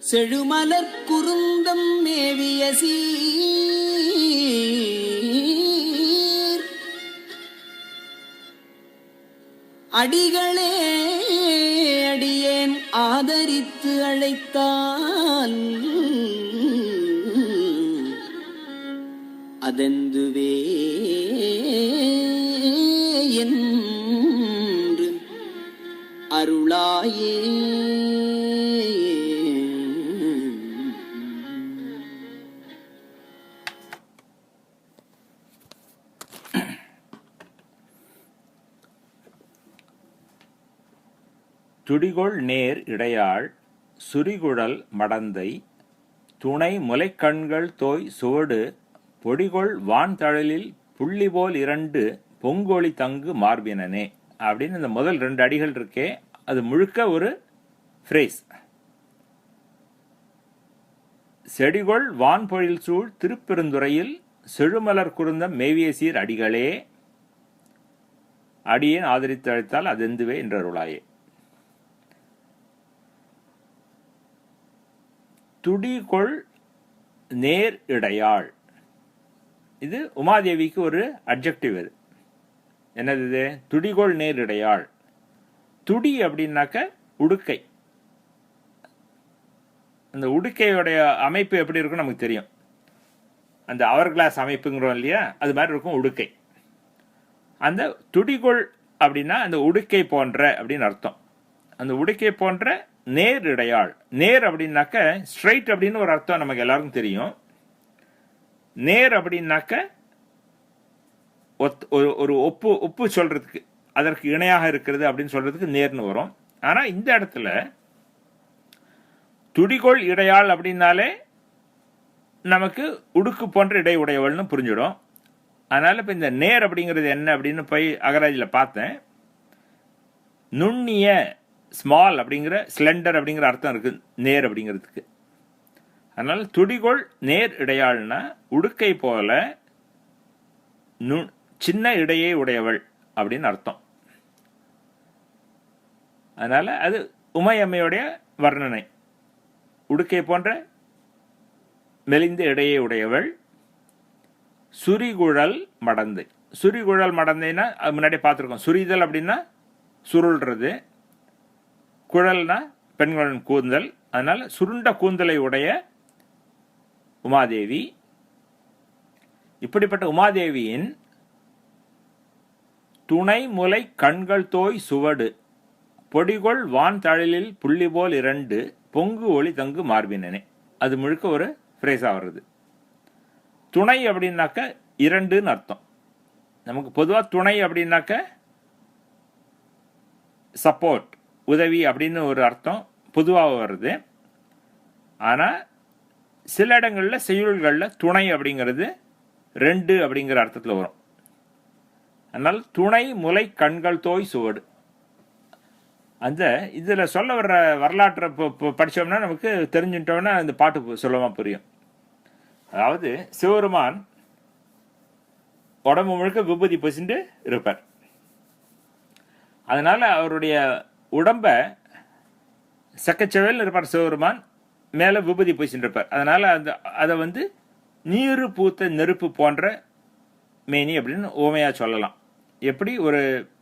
செழுமலர் குருந்தம் மேவிய சீர் அடிகளே அடியேன் ஆதரித்து அழைத்தால் அதெந்துவே என்று அருளாயே. துடிகொள் நேர் இடையாள் சுரிகுழல் மடந்தை துணை முலைக்கண்கள் தோய் சுவடு பொடிகொள் வான்தழலில் புள்ளி போல் 2 பொங்கொழி தங்கு மார்பினனே அப்படின்னு இந்த முதல் 2 அடிகள் இருக்கே, அது முழுக்க ஒரு ஃப்ரேஸ். செடிகொள் வான்பொழில் சூழ் திருப்பெருந்துறையில் செழுமலர் குருந்தம் மேவிய சீர் அடிகளே அடியேன் ஆதரித்து அழைத்தால் அதெந்துவே என்றருளாயே. துடிகொள் நேர் இடையாள், இது உமாதேவிக்கு ஒரு அட்ஜெக்டிவ். இது என்னது? இது துடிகொள் நேர் இடையாள். துடி அப்படின்னாக்க உடுக்கை. அந்த உடுக்கையோடைய அமைப்பு எப்படி இருக்கும் நமக்கு தெரியும். அந்த அவர் கிளாஸ் அமைப்புங்கிறோம் இல்லையா, அது மாதிரி இருக்கும் உடுக்கை. அந்த துடிகொள் அப்படின்னா அந்த உடுக்கை போன்ற அப்படின்னு அர்த்தம். அந்த உடுக்கை போன்ற நேர் இடையாள். நேர் அப்படின்னாக்க ஸ்ட்ரைட் அப்படின்னு ஒரு அர்த்தம் நமக்கு எல்லாருக்கும் தெரியும். நேர் அப்படின்னாக்க ஒரு ஒப்பு சொல்றதுக்கு, அதற்கு இணையாக இருக்கிறது அப்படின்னு சொல்றதுக்கு நேர்னு வரும். ஆனா இந்த இடத்துல துடிகொள் இடையாள் அப்படின்னாலே நமக்கு உடுக்கு போன்ற இடை உடையவள்னு புரிஞ்சிடும். அதனால இப்ப இந்த நேர் அப்படிங்கிறது என்ன அப்படின்னு போய் அகராதியில பார்த்தேன். நுண்ணிய, ஸ்மால் அப்படிங்கிற, ஸ்லெண்டர் அப்படிங்கிற அர்த்தம் இருக்கு நேர் அப்படிங்கிறதுக்கு. அதனால துடிகொள் நேர் இடையாள்னா உடுக்கை போல சின்ன இடையே உடையவள் அப்படின்னு அர்த்தம். அதனால அது உமையம்மையுடைய வர்ணனை. உடுக்கை போன்ற மெலிந்த இடையே உடையவள். சுரிகுழல் மடந்தை. சுரிகுழல் மடந்தைன்னா முன்னாடி பார்த்துருக்கோம். சுரிதல் அப்படின்னா சுருள்றது, குழல்னா பெண்களின் கூந்தல். அதனால சுருண்ட கூந்தலை உடைய உமாதேவி. இப்படிப்பட்ட உமாதேவியின் துணை முலை கண்கள் தோய் சுவடு பொடிகொள் வான் தழலில் புள்ளி போல் 2 பொங்கு ஒளி தங்கு மார்பினனே, அது முழுக்க ஒரு ஃப்ரேஸா வருது. துணை அப்படின்னாக்க 2ன்னு அர்த்தம். நமக்கு பொதுவாக துணை அப்படின்னாக்க சப்போர்ட், உதவி அப்படின்னு ஒரு அர்த்தம் பொதுவாக வருது. ஆனால் சில இடங்களில் செய்யுள்களில் துணை அப்படிங்கிறது 2 அப்படிங்கிற அர்த்தத்தில் வரும். அதனால் துணை முலை கண்கள் தோய் சுவடு. அந்த இதில் சொல்ல வர்ற வரலாற்றை படித்தோம்னா நமக்கு தெரிஞ்சுட்டோம்னா இந்த பாட்டு சுலபமாக புரியும். அதாவது சிவபெருமான் உடம்பு முழுக்க விபூதி பூசிட்டு இருப்பார். அதனால அவருடைய உடம்ப சக்கச்செவல் இருப்பார் சிவபெருமான், மேலே விபூதி பூசிட்டு இருப்பார். அதனால அதை நீரு பூத்த நெருப்பு போன்ற மேனி அப்படின்னு ஓமையா சொல்லலாம். எப்படி ஒரு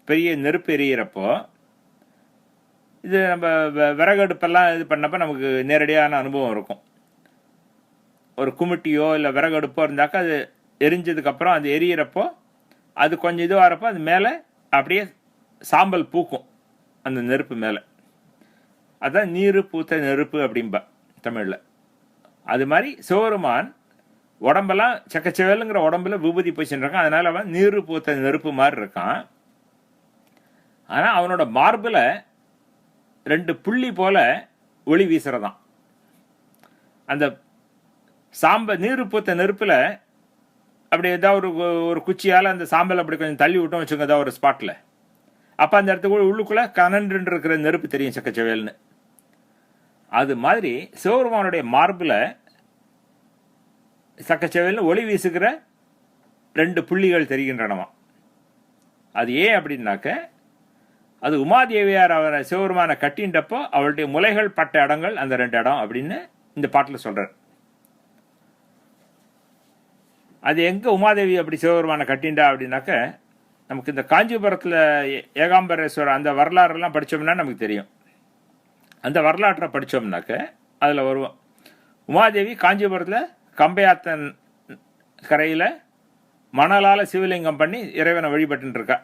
பெரிய நெருப்பு எரியிறப்போ, இது நம்ம விறகடுப்பெல்லாம் இது பண்ணப்போ நமக்கு நேரடியான அனுபவம் இருக்கும். ஒரு குமிட்டியோ இல்லை விறகடுப்போ இருந்தாக்கா அது எரிஞ்சதுக்கப்புறம் அது எரியிறப்போ அது கொஞ்சம் இதுவாகிறப்போ அது மேலே அப்படியே சாம்பல் பூக்கும் அந்த நெருப்பு மேலே. அதான் நீரு பூத்த நெருப்பு அப்படின்பா தமிழில். அது மாதிரி சிவபெருமான் உடம்பெல்லாம் சக்கச்செவலுங்கிற உடம்புல விபூதி பூசின்னு இருக்கான். அதனால அவன் நீரு பூத்த நெருப்பு மாதிரி இருக்கான். ஆனால் அவனோட மார்பில் 2 புள்ளி போல ஒளி வீசுறதான். அந்த நீரு பூத்த நெருப்பில் அப்படி ஏதாவது ஒரு குச்சியால் அந்த சாம்பல் அப்படி கொஞ்சம் தள்ளி விட்டோம் வச்சுக்கோங்க, ஏதாவது ஒரு ஸ்பாட்டில். அப்போ அந்த இடத்துக்கு உள்ளுக்குள்ளே கனன்று இருக்கிற நெருப்பு தெரியும் சக்கச்செவல்னு. அது மாதிரி சிவபெருமானுடைய மார்பில் சக்கச்செவல்னு ஒளி வீசுகிற 2 புள்ளிகள் தெரிகின்றனவா. அது ஏன் அப்படின்னாக்க, அது உமாதேவியார் அவரை சிவபெருமானை கட்டின்றப்போ அவளுடைய முலைகள் பட்ட இடங்கள் அந்த 2 இடம் அப்படின்னு இந்த பாட்டில் சொல்றார். அது எங்க உமாதேவி அப்படி சிவபெருமானை கட்டின்றா அப்படின்னாக்க, நமக்கு இந்த காஞ்சிபுரத்தில் ஏகாம்பரேஸ்வரர் அந்த வரலாறுலாம் படித்தோம்னா நமக்கு தெரியும். அந்த வரலாற்றை படித்தோம்னாக்க அதில் வருவோம். உமாதேவி காஞ்சிபுரத்தில் கம்பையாத்தன் கரையில் மணலால் சிவலிங்கம் பண்ணி இறைவனை வழிபட்டு இருக்கா.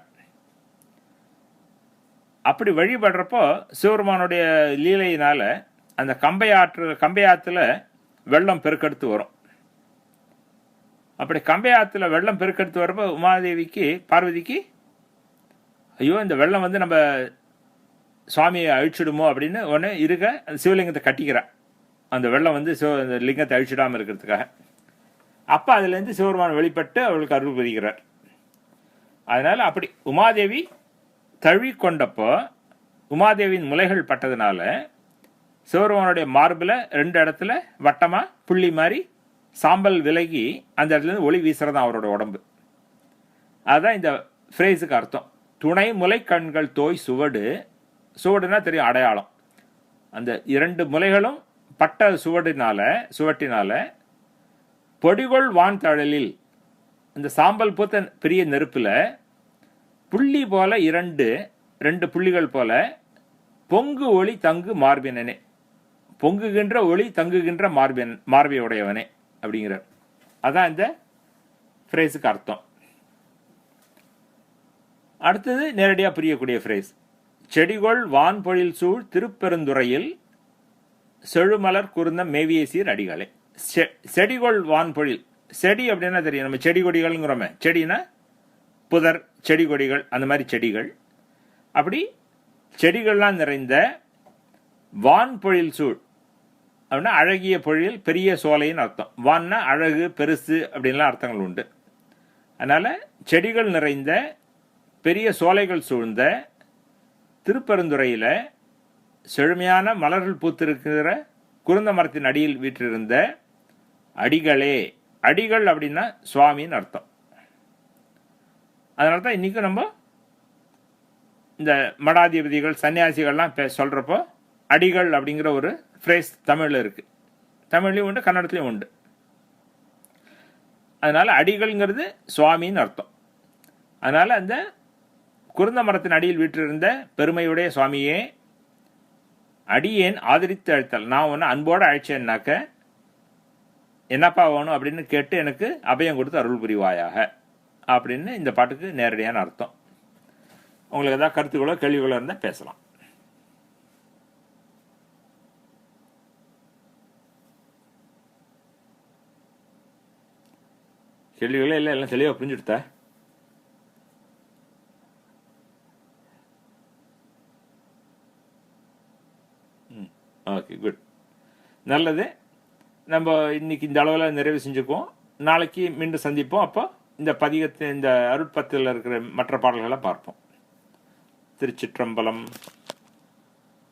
அப்படி வழிபடுறப்போ சிவபெருமானுடைய லீலையினால அந்த கம்பையாத்துல வெள்ளம் பெருக்கெடுத்து வரும். அப்படி கம்பையாத்துல வெள்ளம் பெருக்கெடுத்து வரப்போ உமாதேவிக்கு பார்வதிக்கு, ஐயோ இந்த வெள்ளம் நம்ம சுவாமியை அழிச்சிடுமோ அப்படின்னு உடனே இருக்க அந்த சிவலிங்கத்தை கட்டிக்கிறான். அந்த வெள்ளம் வந்து அந்த லிங்கத்தை அழிச்சிடாமல் இருக்கிறதுக்காக. அப்போ அதுலேருந்து சிவபெருமான் வெளிப்பட்டு அவளுக்கு அருள் புரிகிறார். அதனால் அப்படி உமாதேவி தழுவி கொண்டப்போ உமாதேவியின் முலைகள் பட்டதுனால சிவபெருமானுடைய மார்பில் 2 இடத்துல வட்டமாக புள்ளி மாதிரி சாம்பல் விலகி அந்த இடத்துலேருந்து ஒளி வீசுறதான் அவரோட உடம்பு. அதுதான் இந்த ஃப்ரேஸுக்கு அர்த்தம். துணை முலை கண்கள் தோய் சுவடு. சுவடுனா தெரியும், அடையாளம். அந்த 2 முலைகளும் பட்ட சுவட்டினால பொடிகொள் வான் தழலில் இந்த சாம்பல் பூத்த பெரிய நெருப்பில் புள்ளி போல 2 புள்ளிகள் போல பொங்கு ஒளி தங்கு மார்பினனே, பொங்குகின்ற ஒளி தங்குகின்ற மார்பியுடையவனே அப்படிங்கிறார். அதான் இந்த ஃப்ரேஸுக்கு அர்த்தம். அடுத்தது நேரடியாக புரியக்கூடிய ஃப்ரேஸ். செடிகொள் வான் பொழில் சூழ் திருப்பெருந்துறையில் செழுமலர் குருந்த மேவிய சீர் அடிகளே. செடிகொள் வான் பொழில். செடி அப்படின்னா தெரியும், நம்ம செடி கொடிகள்ங்கிறோமே. செடினா புதர், செடி கொடிகள், அந்த மாதிரி செடிகள். அப்படி செடிகள்லாம் நிறைந்த வான் பொழில் சூழ் அப்படின்னா அழகிய பொழில், பெரிய சோலைன்னு அர்த்தம். வான்னா அழகு, பெருசு அப்படின்லாம் அர்த்தங்கள் உண்டு. அதனால் செடிகள் நிறைந்த பெரிய சோலைகள் சூழ்ந்த திருப்பெருந்துறையில் செழுமையான மலர்கள் பூத்திருக்கிற குருந்த மரத்தின் அடியில் வீற்றிருந்த அடிகளே. அடிகள் அப்படின்னா சுவாமின்னு அர்த்தம். அதனால தான் இன்றைக்கும் நம்ம இந்த மடாதிபதிகள் சன்னியாசிகள்லாம் சொல்கிறப்போ அடிகள் அப்படிங்கிற ஒரு ஃப்ரேஸ் தமிழில் இருக்குது. தமிழ்லையும் உண்டு, கன்னடத்துலையும் உண்டு. அதனால் அடிகள்ங்கிறது சுவாமின்னு அர்த்தம். அதனால் அந்த குருந்த மரத்தின் அடியில் வீற்றிருந்த பெருமையுடைய சுவாமியே, அடியேன் ஆதரித்து அழைத்தல். நான் ஒன்று அன்போடு அழைச்சேன்னாக்க என்னப்பா வேணும் அப்படின்னு கேட்டு எனக்கு அபயம் கொடுத்து அருள் புரிவாயாக அப்படின்னு இந்த பாட்டுக்கு நேரடியான அர்த்தம். உங்களுக்கு ஏதாவது கருத்துக்களோ கேள்விகளோ இருந்தால் பேசலாம். கேள்விகளே இல்லை, எல்லாம் தெளிவாக புரிஞ்சுடுத்த. ஓகே, குட், நல்லது. நம்ம இன்னைக்கு இந்த அளவில் நிறைவு செஞ்சுக்குவோம். நாளைக்கு மீண்டும் சந்திப்போம். அப்போ இந்த பதிகத்தை, இந்த அருட்பத்தில் இருக்கிற மற்ற பாடல்களை பார்ப்போம். திருச்சிற்றம்பலம்.